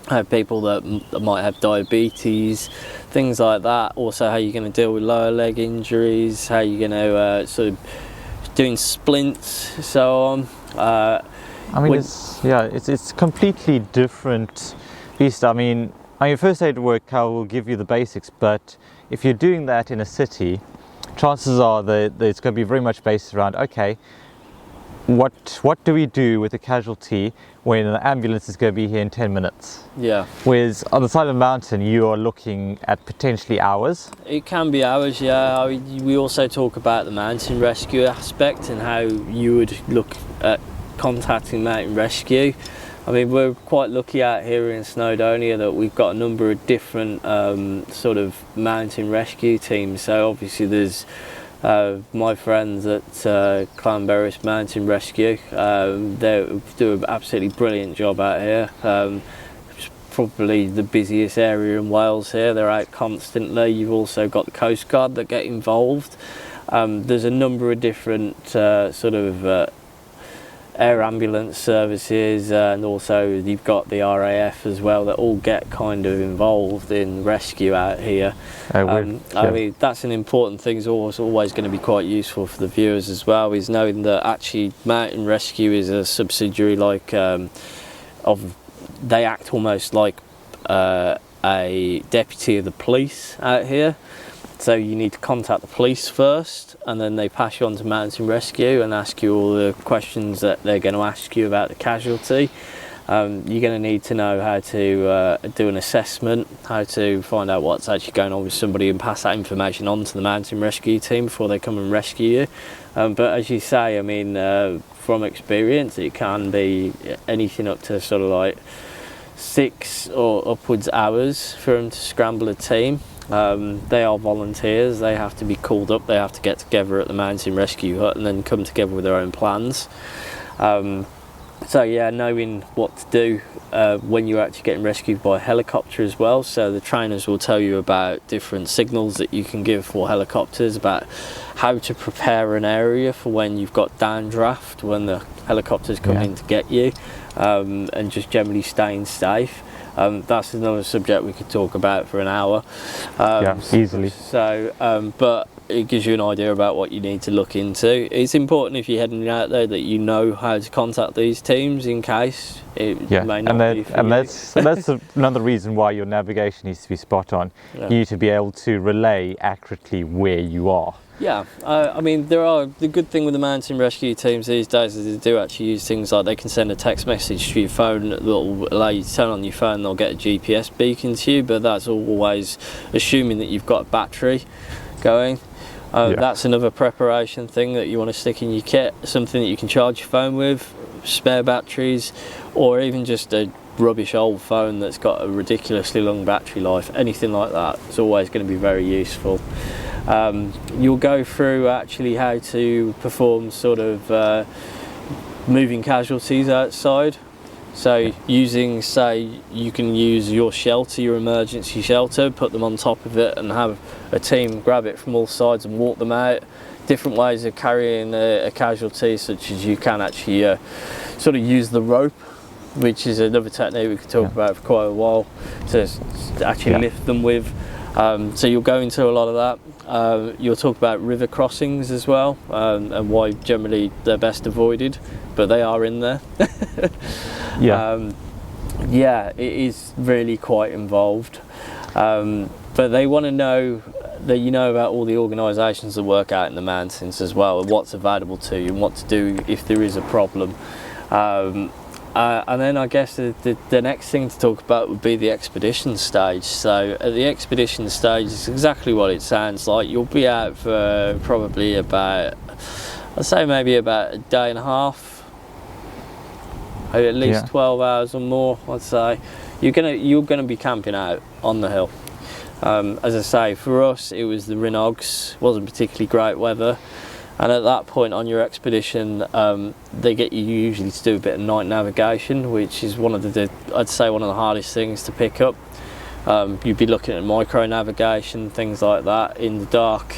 have people that might have diabetes, things like that. Also, how you're going to deal with lower leg injuries, how you're going to sort of doing splints, so on. I mean, it's completely different beast. I mean, first aid work will give you the basics, but if you're doing that in a city, chances are that it's going to be very much based around, okay, what do we do with a casualty when an ambulance is going to be here in 10 minutes? Yeah. Whereas on the side of the mountain, you are looking at potentially hours. It can be hours, yeah. I mean, we also talk about the mountain rescue aspect and how you would look at contacting mountain rescue. I mean, we're quite lucky out here in Snowdonia that we've got a number of different sort of mountain rescue teams. So obviously there's my friends at Clanberris Mountain Rescue. They do an absolutely brilliant job out here. It's probably the busiest area in Wales here. They're out constantly. You've also got the Coast Guard that get involved. There's a number of different sort of air ambulance services, and also you've got the RAF as well, that all get kind of involved in rescue out here. I mean, that's an important thing. It's always going to be quite useful for the viewers as well, is knowing that actually mountain rescue is a subsidiary they act almost like a deputy of the police out here. So you need to contact the police first, and then they pass you on to mountain rescue and ask you all the questions that they're going to ask you about the casualty. You're going to need to know how to do an assessment, how to find out what's actually going on with somebody, and pass that information on to the mountain rescue team before they come and rescue you. But as you say, I mean, from experience, it can be anything up to sort of like 6 or upwards hours for them to scramble a team. They are volunteers. They have to be called up, they have to get together at the mountain rescue hut and then come together with their own plans. So yeah, knowing what to do when you're actually getting rescued by a helicopter as well. So the trainers will tell you about different signals that you can give for helicopters, about how to prepare an area for when you've got downdraft, when the helicopters come in to get you, and just generally staying safe. That's another subject we could talk about for an hour. Easily. So, but it gives you an idea about what you need to look into. It's important if you're heading out there that you know how to contact these teams in case it may not be for you. That's another reason why your navigation needs to be spot on. You need to be able to relay accurately where you are. Yeah, I mean, the good thing with the mountain rescue teams these days is they do actually use things like they can send a text message to your phone that will allow you to turn on your phone, they'll get a GPS beacon to you, but that's always assuming that you've got a battery going. That's another preparation thing that you want to stick in your kit, something that you can charge your phone with, spare batteries, or even just a rubbish old phone that's got a ridiculously long battery life. Anything like that is always going to be very useful. You'll go through actually how to perform sort of moving casualties outside. So using, say, you can use your shelter, your emergency shelter, put them on top of it and have a team grab it from all sides and walk them out. Different ways of carrying a casualty, such as you can actually sort of use the rope, which is another technique we could talk about for quite a while, to actually lift them with. So you'll go into a lot of that. You'll talk about river crossings as well, and why generally they're best avoided, but they are in there. It is really quite involved. But they want to know that you know about all the organisations that work out in the mountains as well, and what's available to you and what to do if there is a problem. And then I guess the next thing to talk about would be the expedition stage. So at the expedition stage, it's exactly what it sounds like. You'll be out for probably about, I'd say maybe about a day and a half, at least 12 hours or more, I'd say. You're gonna be camping out on the hill. As I say, for us it was the Rinogs, wasn't particularly great weather, and at that point on your expedition they get you usually to do a bit of night navigation, which is I'd say one of the hardest things to pick up. You'd be looking at micro navigation, things like that in the dark.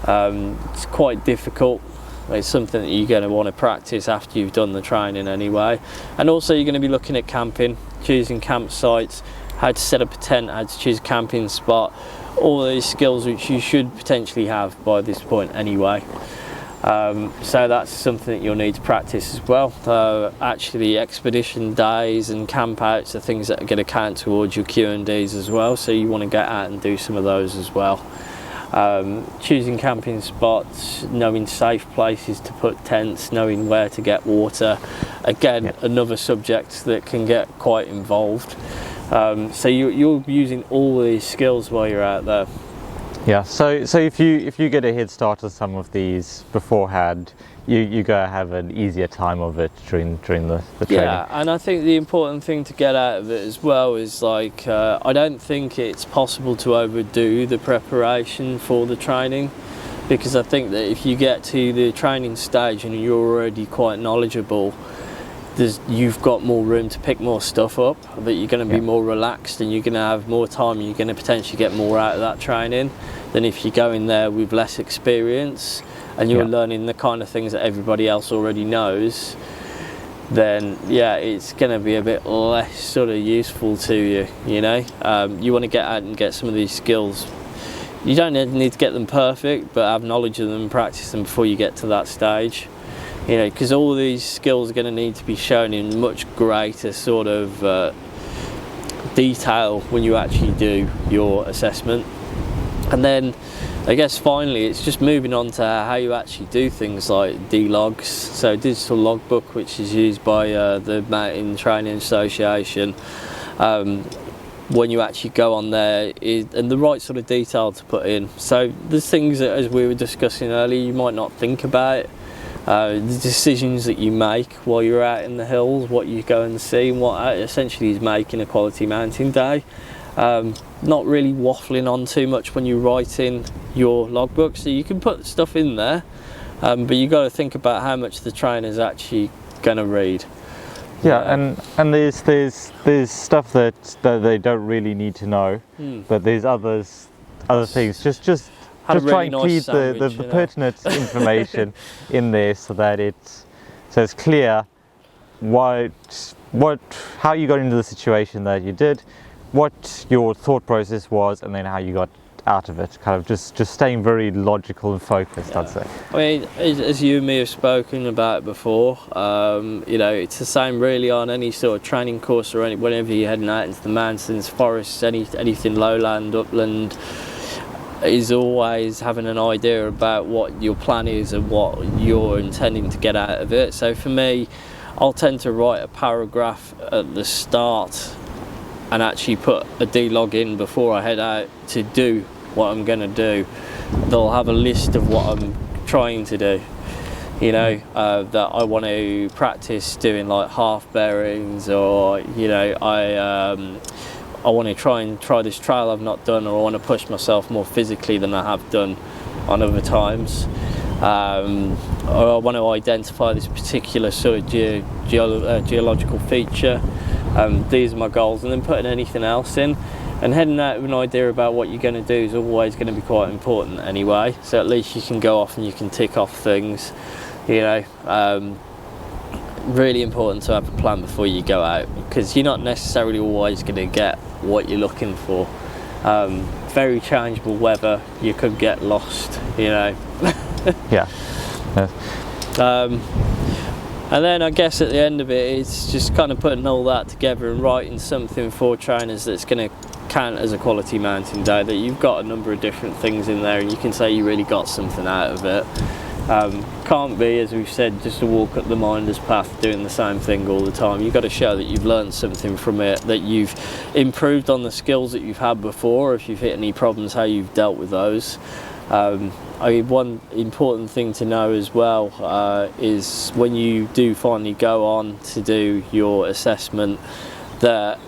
It's quite difficult. It's something that you're going to want to practice after you've done the training anyway. And also you're going to be looking at camping, choosing campsites, how to set up a tent, how to choose a camping spot, all these skills which you should potentially have by this point anyway. So that's something that you'll need to practice as well. Actually, expedition days and camp outs are things that are going to count towards your Q&Ds as well, so you want to get out and do some of those as well. Choosing camping spots, knowing safe places to put tents, knowing where to get water, again another subject that can get quite involved. So you're using all these skills while you're out there. Yeah, so if you get a head start on some of these beforehand, you go have an easier time of it during the training. Yeah, and I think the important thing to get out of it as well is like I don't think it's possible to overdo the preparation for the training, because I think that if you get to the training stage and you're already quite knowledgeable, you've got more room to pick more stuff up, that you're going to be more relaxed and you're going to have more time and you're going to potentially get more out of that training than if you go in there with less experience and you're learning the kind of things that everybody else already knows. Then it's going to be a bit less sort of useful to you, you know. You want to get out and get some of these skills. You don't need to get them perfect, but have knowledge of them and practice them before you get to that stage. You know, because all these skills are going to need to be shown in much greater sort of detail when you actually do your assessment. And then I guess finally it's just moving on to how you actually do things like D-logs, so digital logbook, which is used by the Mountain Training Association. When you actually go on there, and the right sort of detail to put in. So there's things that, as we were discussing earlier, you might not think about. The decisions that you make while you're out in the hills, what you go and see, and what essentially is making a quality mountain day. Not really waffling on too much when you write in your logbook, so you can put stuff in there, but you got to think about how much the trainer's actually going to read. And there's stuff that they don't really need to know, but there's other things. Just try and keep the pertinent information in there so that it's clear how you got into the situation that you did, what your thought process was, and then how you got out of it. Kind of just staying very logical and focused, I'd say. I mean, as you and me have spoken about before, you know, it's the same really on any sort of training course or whenever you're heading out into the mountains, forests, anything lowland, upland, is always having an idea about what your plan is and what you're intending to get out of it. So for me, I'll tend to write a paragraph at the start and actually put a D-log in before I head out to do what I'm going to do. They'll have a list of what I'm trying to do, you know, that I want to practice doing, like half bearings, or, you know, I want to try this trail I've not done, or I want to push myself more physically than I have done on other times, or I want to identify this particular sort of geological feature. These are my goals, and then putting anything else in and heading out with an idea about what you're going to do is always going to be quite important anyway, so at least you can go off and you can tick off things, you know. Really important to have a plan before you go out, because you're not necessarily always going to get what you're looking for. Very changeable weather, you could get lost, you know. And then I guess at the end of it, it's just kind of putting all that together and writing something for trainers that's going to count as a quality mountain day, that you've got a number of different things in there and you can say you really got something out of it. Can't be, as we've said, just a walk up the minder's path doing the same thing all the time. You've got to show that you've learned something from it, that you've improved on the skills that you've had before, if you've hit any problems, how you've dealt with those. One important thing to know as well is when you do finally go on to do your assessment, that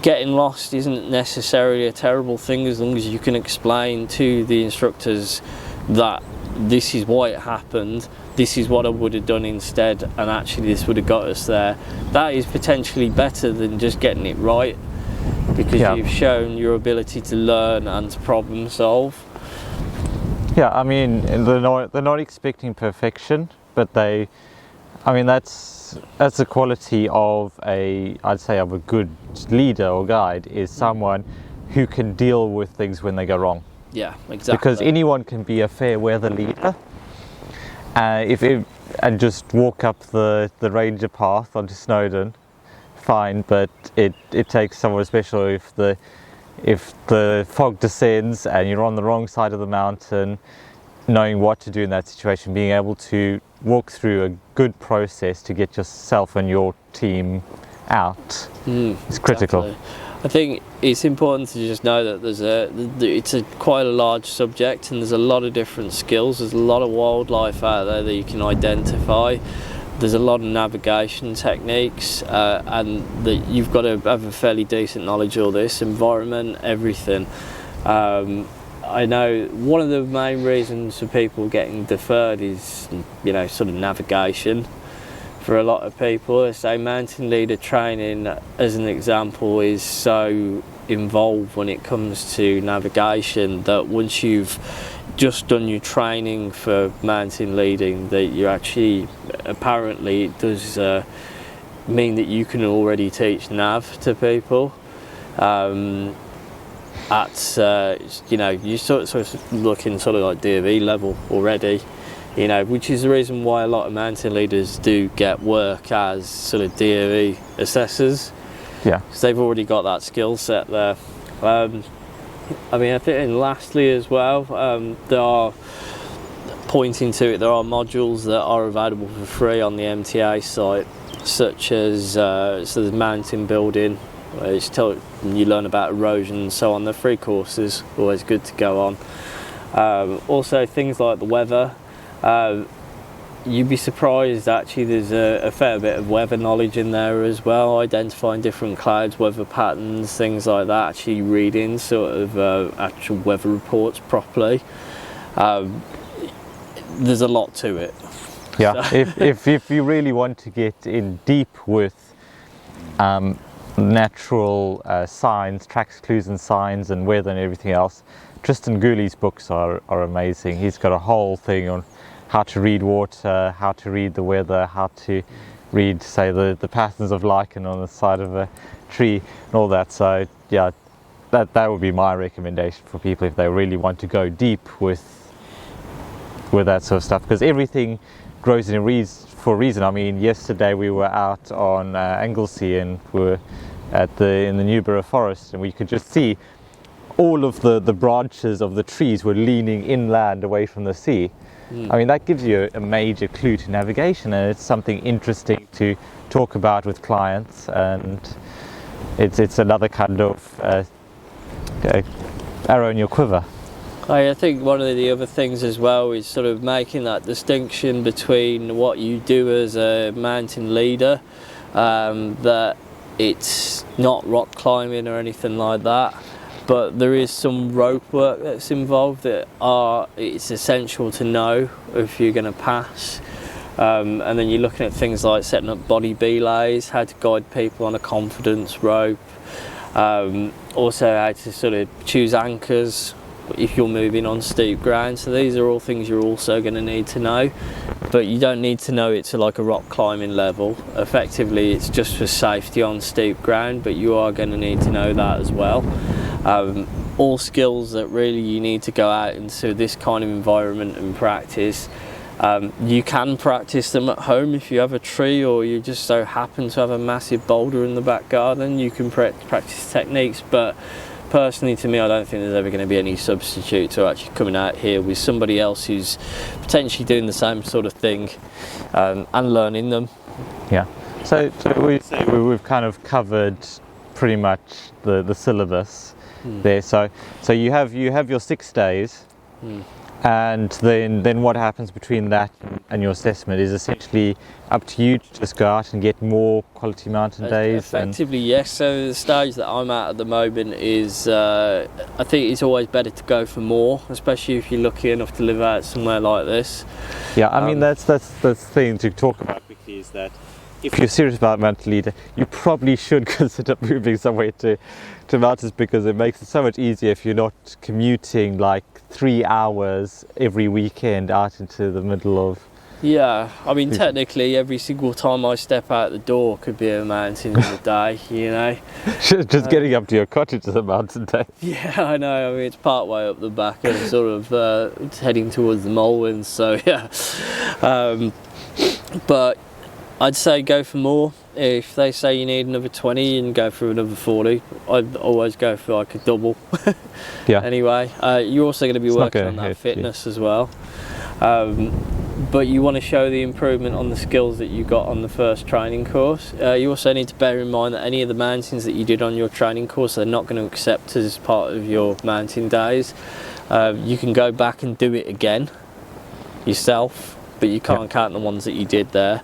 getting lost isn't necessarily a terrible thing as long as you can explain to the instructors that this is why it happened, this is what I would have done instead, and actually this would have got us there. That is potentially better than just getting it right, because you've shown your ability to learn and to problem solve. Yeah, I mean, they're not expecting perfection, but that's the quality of I'd say of a good leader or guide, is someone who can deal with things when they go wrong. Yeah, exactly. Because anyone can be a fair weather leader, and just walk up the ranger path onto Snowdon, fine. But it takes someone special if the fog descends and you're on the wrong side of the mountain, knowing what to do in that situation, being able to walk through a good process to get yourself and your team out is critical. Exactly. I think it's important to just know that it's quite a large subject, and there's a lot of different skills. There's a lot of wildlife out there that you can identify. There's a lot of navigation techniques, and that you've got to have a fairly decent knowledge of all this, environment, everything. I know one of the main reasons for people getting deferred is, sort of navigation. For a lot of people, I say mountain leader training, as an example, is so involved when it comes to navigation that once you've just done your training for mountain leading, that you actually, apparently it does mean that you can already teach nav to people. You sort of looking sort of like DV level already. Which is the reason why a lot of mountain leaders do get work as sort of DOE assessors. Yeah. Because they've already got that skill set there. I think, and lastly as well, there are modules that are available for free on the MTA site, such as there's mountain building, where you learn about erosion and so on. They're free courses, always good to go on. Also things like the weather. You'd be surprised, actually there's a fair bit of weather knowledge in there as well, identifying different clouds, weather patterns, things like that, actually reading sort of actual weather reports properly. There's a lot to it. Yeah, so. if you really want to get in deep with natural signs, tracks, clues and signs and weather and everything else, Tristan Gooley's books are amazing. He's got a whole thing on how to read water, how to read the weather, how to read, say, the patterns of lichen on the side of a tree and all that. So yeah, that would be my recommendation for people if they really want to go deep with that sort of stuff, because everything grows for a reason. I mean, yesterday we were out on Anglesey and we were in the Newborough Forest, and we could just see all of the branches of the trees were leaning inland away from the sea. I mean, that gives you a major clue to navigation, and it's something interesting to talk about with clients, and it's another kind of arrow in your quiver. I think one of the other things as well is sort of making that distinction between what you do as a mountain leader, that it's not rock climbing or anything like that, but there is some rope work that's involved that it's essential to know if you're going to pass. And then you're looking at things like setting up body belays, how to guide people on a confidence rope, also how to sort of choose anchors if you're moving on steep ground. So these are all things you're also going to need to know, but you don't need to know it to like a rock climbing level. Effectively it's just for safety on steep ground, but you are going to need to know that as well. All skills that really you need to go out into this kind of environment and practice. You can practice them at home if you have a tree, or you just so happen to have a massive boulder in the back garden. You can practice techniques, but personally, to me, I don't think there's ever going to be any substitute to actually coming out here with somebody else who's potentially doing the same sort of thing and learning them. Yeah. So we've kind of covered pretty much the syllabus there. So you have your 6 days. And then what happens between that and your assessment is essentially up to you to just go out and get more quality mountain days. Effectively, yes. So the stage that I'm at the moment is, I think it's always better to go for more, especially if you're lucky enough to live out somewhere like this. Yeah, I mean that's the thing to talk about, because that if you're serious about mountain leader, you probably should consider moving somewhere to mountains, because it makes it so much easier if you're not commuting like 3 hours every weekend out into the middle of... Yeah, I mean technically every single time I step out the door could be a mountain in the day, you know. Just getting up to your cottage is a mountain day. Yeah, I know. I mean it's part way up the back and sort of heading towards the Mulwins, so yeah. But I'd say go for more. If they say you need another 20 and go for another 40, I'd always go for like a double. Yeah. Anyway, you're also going to be working on that fitness as well. But you want to show the improvement on the skills that you got on the first training course. You also need to bear in mind that any of the mountains that you did on your training course, they're not going to accept as part of your mountain days. You can go back and do it again yourself, but you can't count the ones that you did there.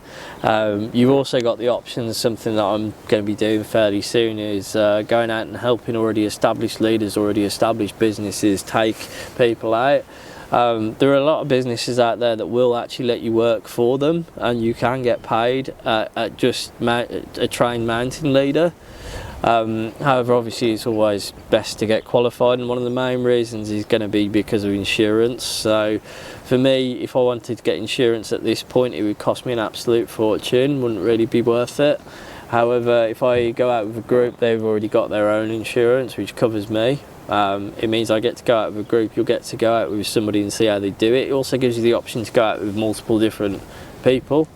You've also got the option, something that I'm going to be doing fairly soon, is going out and helping already established leaders, already established businesses take people out. There are a lot of businesses out there that will actually let you work for them, and you can get paid at just a trained mountain leader. However, obviously it's always best to get qualified, and one of the main reasons is going to be because of insurance. So for me, if I wanted to get insurance at this point, it would cost me an absolute fortune, wouldn't really be worth it. However, if I go out with a group, they've already got their own insurance which covers me. It means I get to go out with a group, you'll get to go out with somebody and see how they do it. It also gives you the option to go out with multiple different people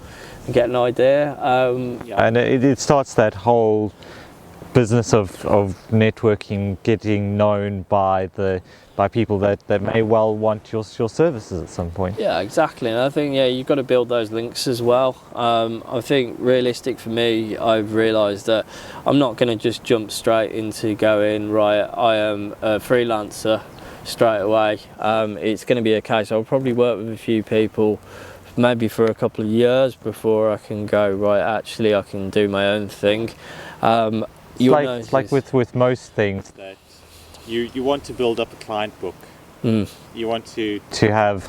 and get an idea. And it starts that whole business of networking, getting known by people that may well want your services at some point. Yeah, exactly. And I think you've got to build those links as well. I think realistic for me, I've realised that I'm not going to just jump straight into going, right, I am a freelancer straight away. It's going to be a case I'll probably work with a few people maybe for a couple of years before I can go, right, actually I can do my own thing. It's like with most things that you want to build up a client book. You want to have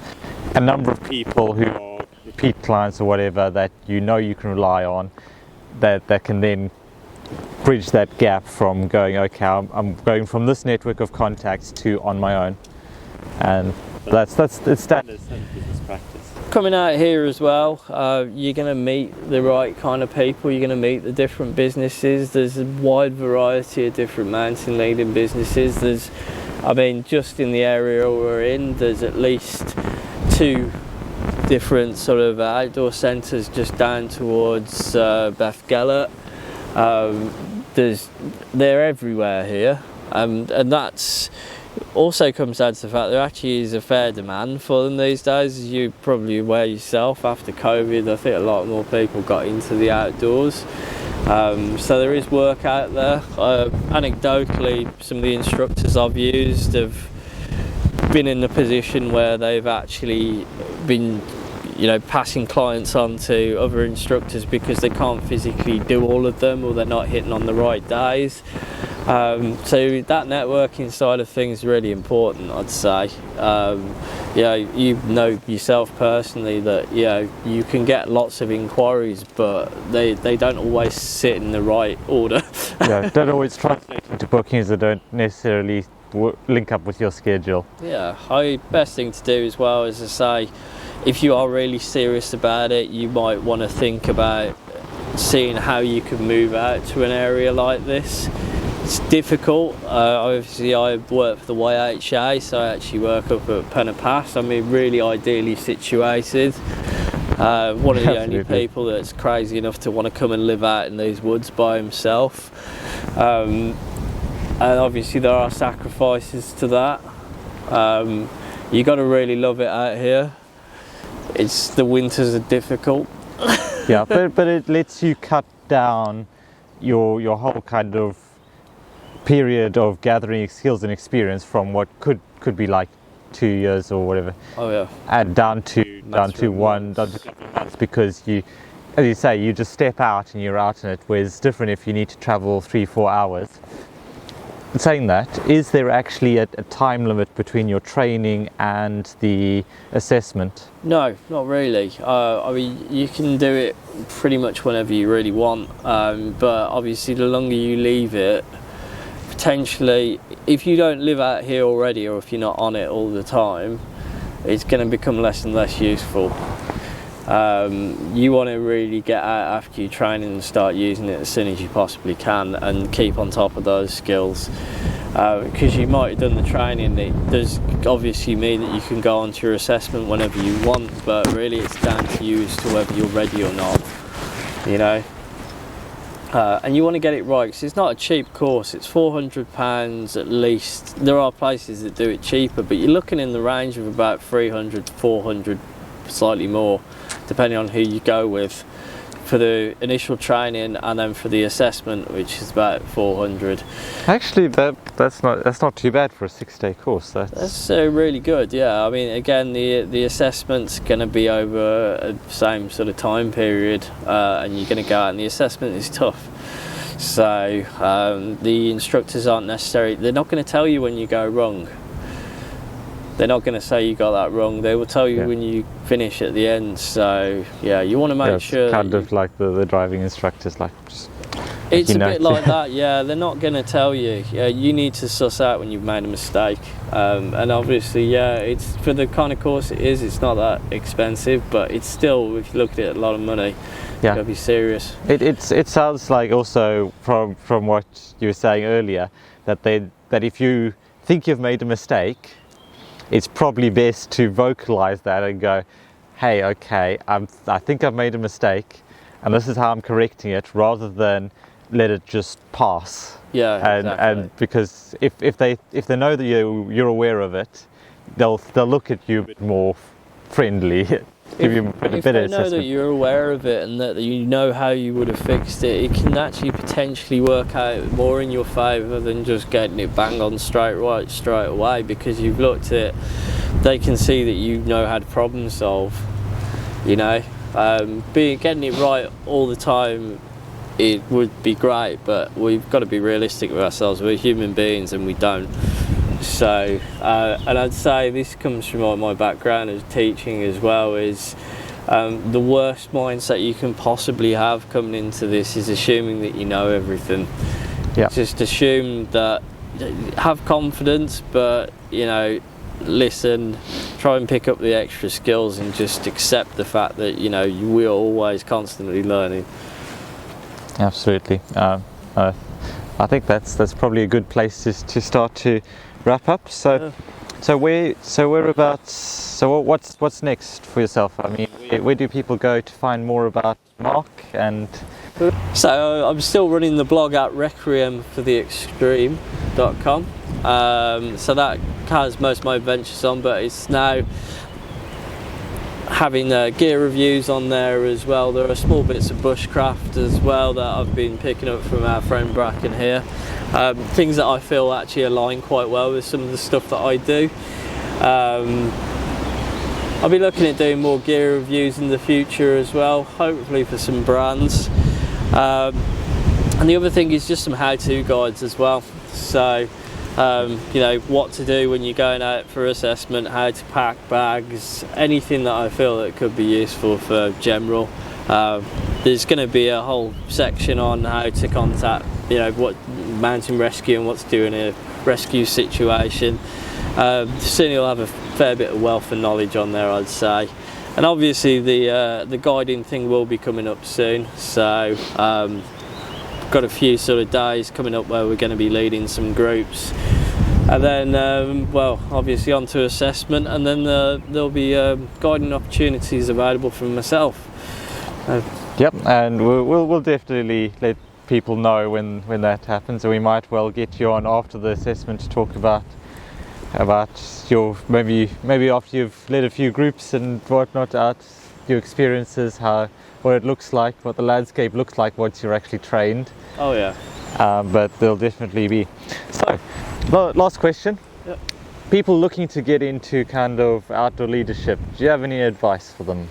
a number of people who are repeat clients or whatever that you know you can rely on, that can then bridge that gap from going, okay, I'm going from this network of contacts to on my own. And it's standard business practice. Coming out here as well, you're going to meet the right kind of people, you're going to meet the different businesses. There's a wide variety of different mountain leading businesses. I mean, just in the area we're in, there's at least 2 different sort of outdoor centres just down towards Bethgelert. They're everywhere here, and that's also comes down to the fact there actually is a fair demand for them these days, as you're probably aware yourself. After COVID, I think a lot more people got into the outdoors, so there is work out there. Anecdotally, some of the instructors I've used have been in the position where they've actually been passing clients on to other instructors because they can't physically do all of them, or they're not hitting on the right days. So that networking side of things is really important, I'd say. You know yourself personally that you can get lots of inquiries, but they don't always sit in the right order. Don't always translate into bookings that don't necessarily link up with your schedule. Best thing to do as well is to say, if you are really serious about it, you might want to think about seeing how you can move out to an area like this. It's difficult. Obviously I work for the YHA, so I actually work up at Penna Pass. I mean, really ideally situated. One of the only people that's crazy enough to want to come and live out in these woods by himself. And obviously there are sacrifices to that. You got to really love it out here. The winters are difficult. but it lets you cut down your whole kind of period of gathering skills and experience from what could be like 2 years or whatever. Oh yeah. And down to one, down to a couple of months, because you, as you say, you just step out and you're out in it. Whereas it's different if you need to travel 3-4 hours. Saying that, is there actually a time limit between your training and the assessment? No, not really. I mean, you can do it pretty much whenever you really want, but obviously the longer you leave it, potentially, if you don't live out here already, or if you're not on it all the time, it's going to become less and less useful. You want to really get out after your training and start using it as soon as you possibly can, and keep on top of those skills, because you might have done the training. It does obviously mean that you can go on to your assessment whenever you want, but really it's down to you as to whether you're ready or not, you know. And you want to get it right, because it's not a cheap course. It's £400 at least. There are places that do it cheaper, but you're looking in the range of about 300 to 400, slightly more, depending on who you go with, for the initial training, and then for the assessment, which is about 400. Actually, that's not too bad for a 6-day course. That's really good. Yeah, I mean, again, the assessment's going to be over the same sort of time period, and you're going to go out, and the assessment is tough. So the instructors aren't necessarily, they're not going to tell you when you go wrong. They're not going to say you got that wrong. They will tell you when you finish at the end. So yeah, you want to make sure. It's kind of like the driving instructors, like just. It's a bit like that, yeah. They're not going to tell you. Yeah, you need to suss out when you've made a mistake. And obviously, yeah, it's for the kind of course it is. It's not that expensive, but it's still, if you look at it, a lot of money. Yeah. You gotta be serious. It sounds like also from what you were saying earlier, that if you think you've made a mistake, it's probably best to vocalize that and go, hey, okay, I think I've made a mistake, and this is how I'm correcting it, rather than let it just pass. Yeah, and exactly. And because if they know that you're aware of it, they'll look at you a bit more friendly. Give you a if better they know assessment. that you're aware of it, and that you know how you would have fixed it, it can actually potentially work out more in your favour than just getting it bang on straight away, because you've looked at it. They can see that you know how to problem solve, you know. Getting it right all the time, it would be great, but we've got to be realistic with ourselves. We're human beings and we don't. So, and I'd say this comes from my background as teaching as well, is the worst mindset you can possibly have coming into this is assuming that you know everything. Yeah. Just assume that, have confidence, but, you know, listen, try and pick up the extra skills, and just accept the fact that, you know, we're always constantly learning. Absolutely. I think that's probably a good place to start to wrap up. So what's next for yourself? I mean, where do people go to find more about Mark? And so I'm still running the blog at requiemfortheextreme.com. So that has most of my adventures on, but it's now having gear reviews on there as well. There are small bits of bushcraft as well that I've been picking up from our friend Bracken here. Things that I feel actually align quite well with some of the stuff that I do. I'll be looking at doing more gear reviews in the future as well, hopefully for some brands. And the other thing is just some how-to guides as well. So you know, what to do when you're going out for assessment, how to pack bags, anything that I feel that could be useful for general. There's going to be a whole section on how to contact, you know, what mountain rescue and what to do in a rescue situation. Soon you'll have a fair bit of wealth and knowledge on there, I'd say. And obviously the guiding thing will be coming up soon. So got a few sort of days coming up where we're going to be leading some groups, and then well, obviously onto assessment, and then there'll be guiding opportunities available for myself. Yep, and we'll definitely let people know when that happens, and we might well get you on after the assessment to talk about your maybe after you've led a few groups and whatnot, out your experiences, what it looks like, what the landscape looks like once you're actually trained. Oh yeah. But there'll definitely be. So, last question. Yep. people looking to get into kind of outdoor leadership, do you have any advice for them?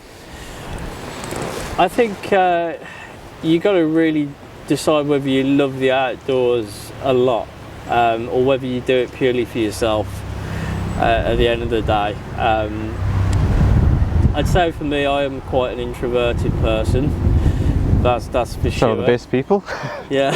I think you got to really decide whether you love the outdoors a lot, or whether you do it purely for yourself at the end of the day. I'd say for me, I am quite an introverted person. That's for sure. Some of the best people. Yeah.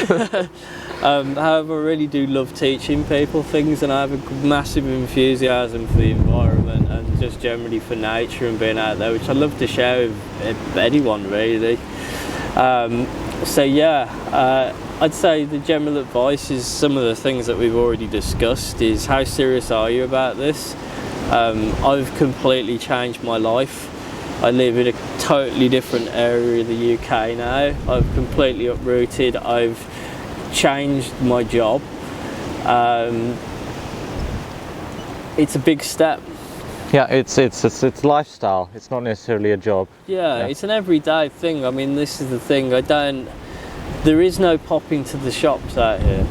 However, I really do love teaching people things, and I have a massive enthusiasm for the environment and just generally for nature and being out there, which I love to share with anyone really. So yeah, I'd say the general advice is some of the things that we've already discussed is how serious are you about this? I've completely changed my life. I live in a totally different area of the UK now. I've completely uprooted. I've changed my job. It's a big step. Yeah, it's lifestyle. It's not necessarily a job. Yeah, it's an everyday thing. I mean, this is the thing. There is no popping to the shops out here.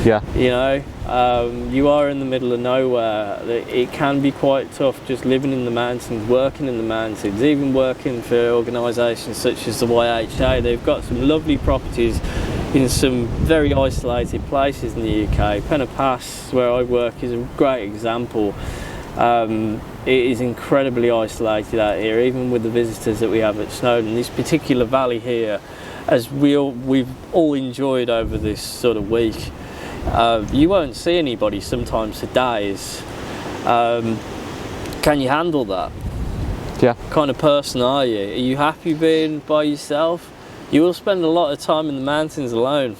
Yeah. You know, you are in the middle of nowhere. It can be quite tough just living in the mountains, working in the mountains, even working for organisations such as the YHA. They've got some lovely properties in some very isolated places in the UK. Penna Pass, where I work, is a great example. It is incredibly isolated out here, even with the visitors that we have at Snowdon. This particular valley here, as we've all enjoyed over this sort of week, you won't see anybody sometimes for days. Can you handle that? Yeah. What kind of person are you? Are you happy being by yourself? You will spend a lot of time in the mountains alone.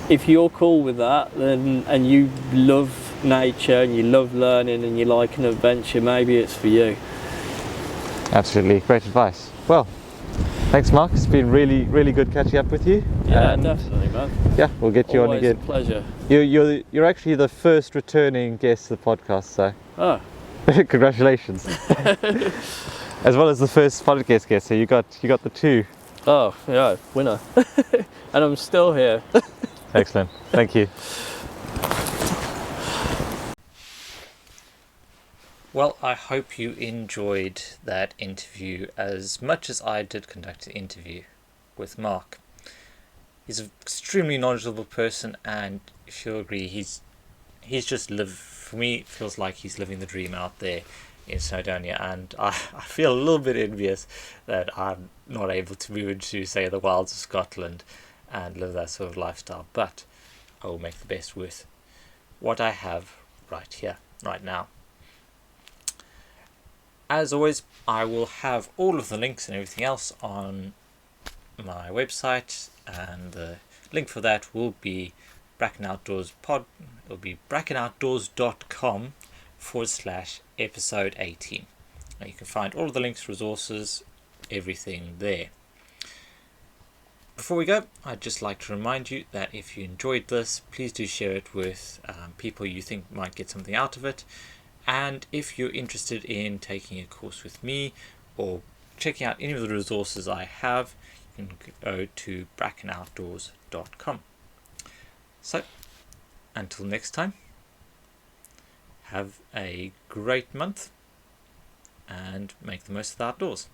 If you're cool with that, then and you love nature and you love learning and you like an adventure, maybe it's for you. Absolutely, great advice. Well, thanks Mark, it's been really good catching up with you. Yeah, definitely, man. Yeah, we'll get you Always on again. A pleasure. You're actually the first returning guest of the podcast, so congratulations. As well as the first podcast guest, so you got the two. Oh yeah, winner. And I'm still here. Excellent, thank you. Well, I hope you enjoyed that interview as much as I did conduct the interview with Mark. He's an extremely knowledgeable person, and if you'll agree, he's just for me, it feels like he's living the dream out there in Snowdonia, and I feel a little bit envious that I'm not able to move into, say, the wilds of Scotland and live that sort of lifestyle, but I will make the best with what I have right here, right now. As always, I will have all of the links and everything else on my website, and the link for that will be Bracken Outdoors pod. It'll be brackenoutdoors.com/episode 18. Now you can find all of the links, resources, everything there. Before we go, I'd just like to remind you that if you enjoyed this, please do share it with people you think might get something out of it. And if you're interested in taking a course with me or checking out any of the resources I have, you can go to brackenoutdoors.com. So, until next time, have a great month and make the most of the outdoors.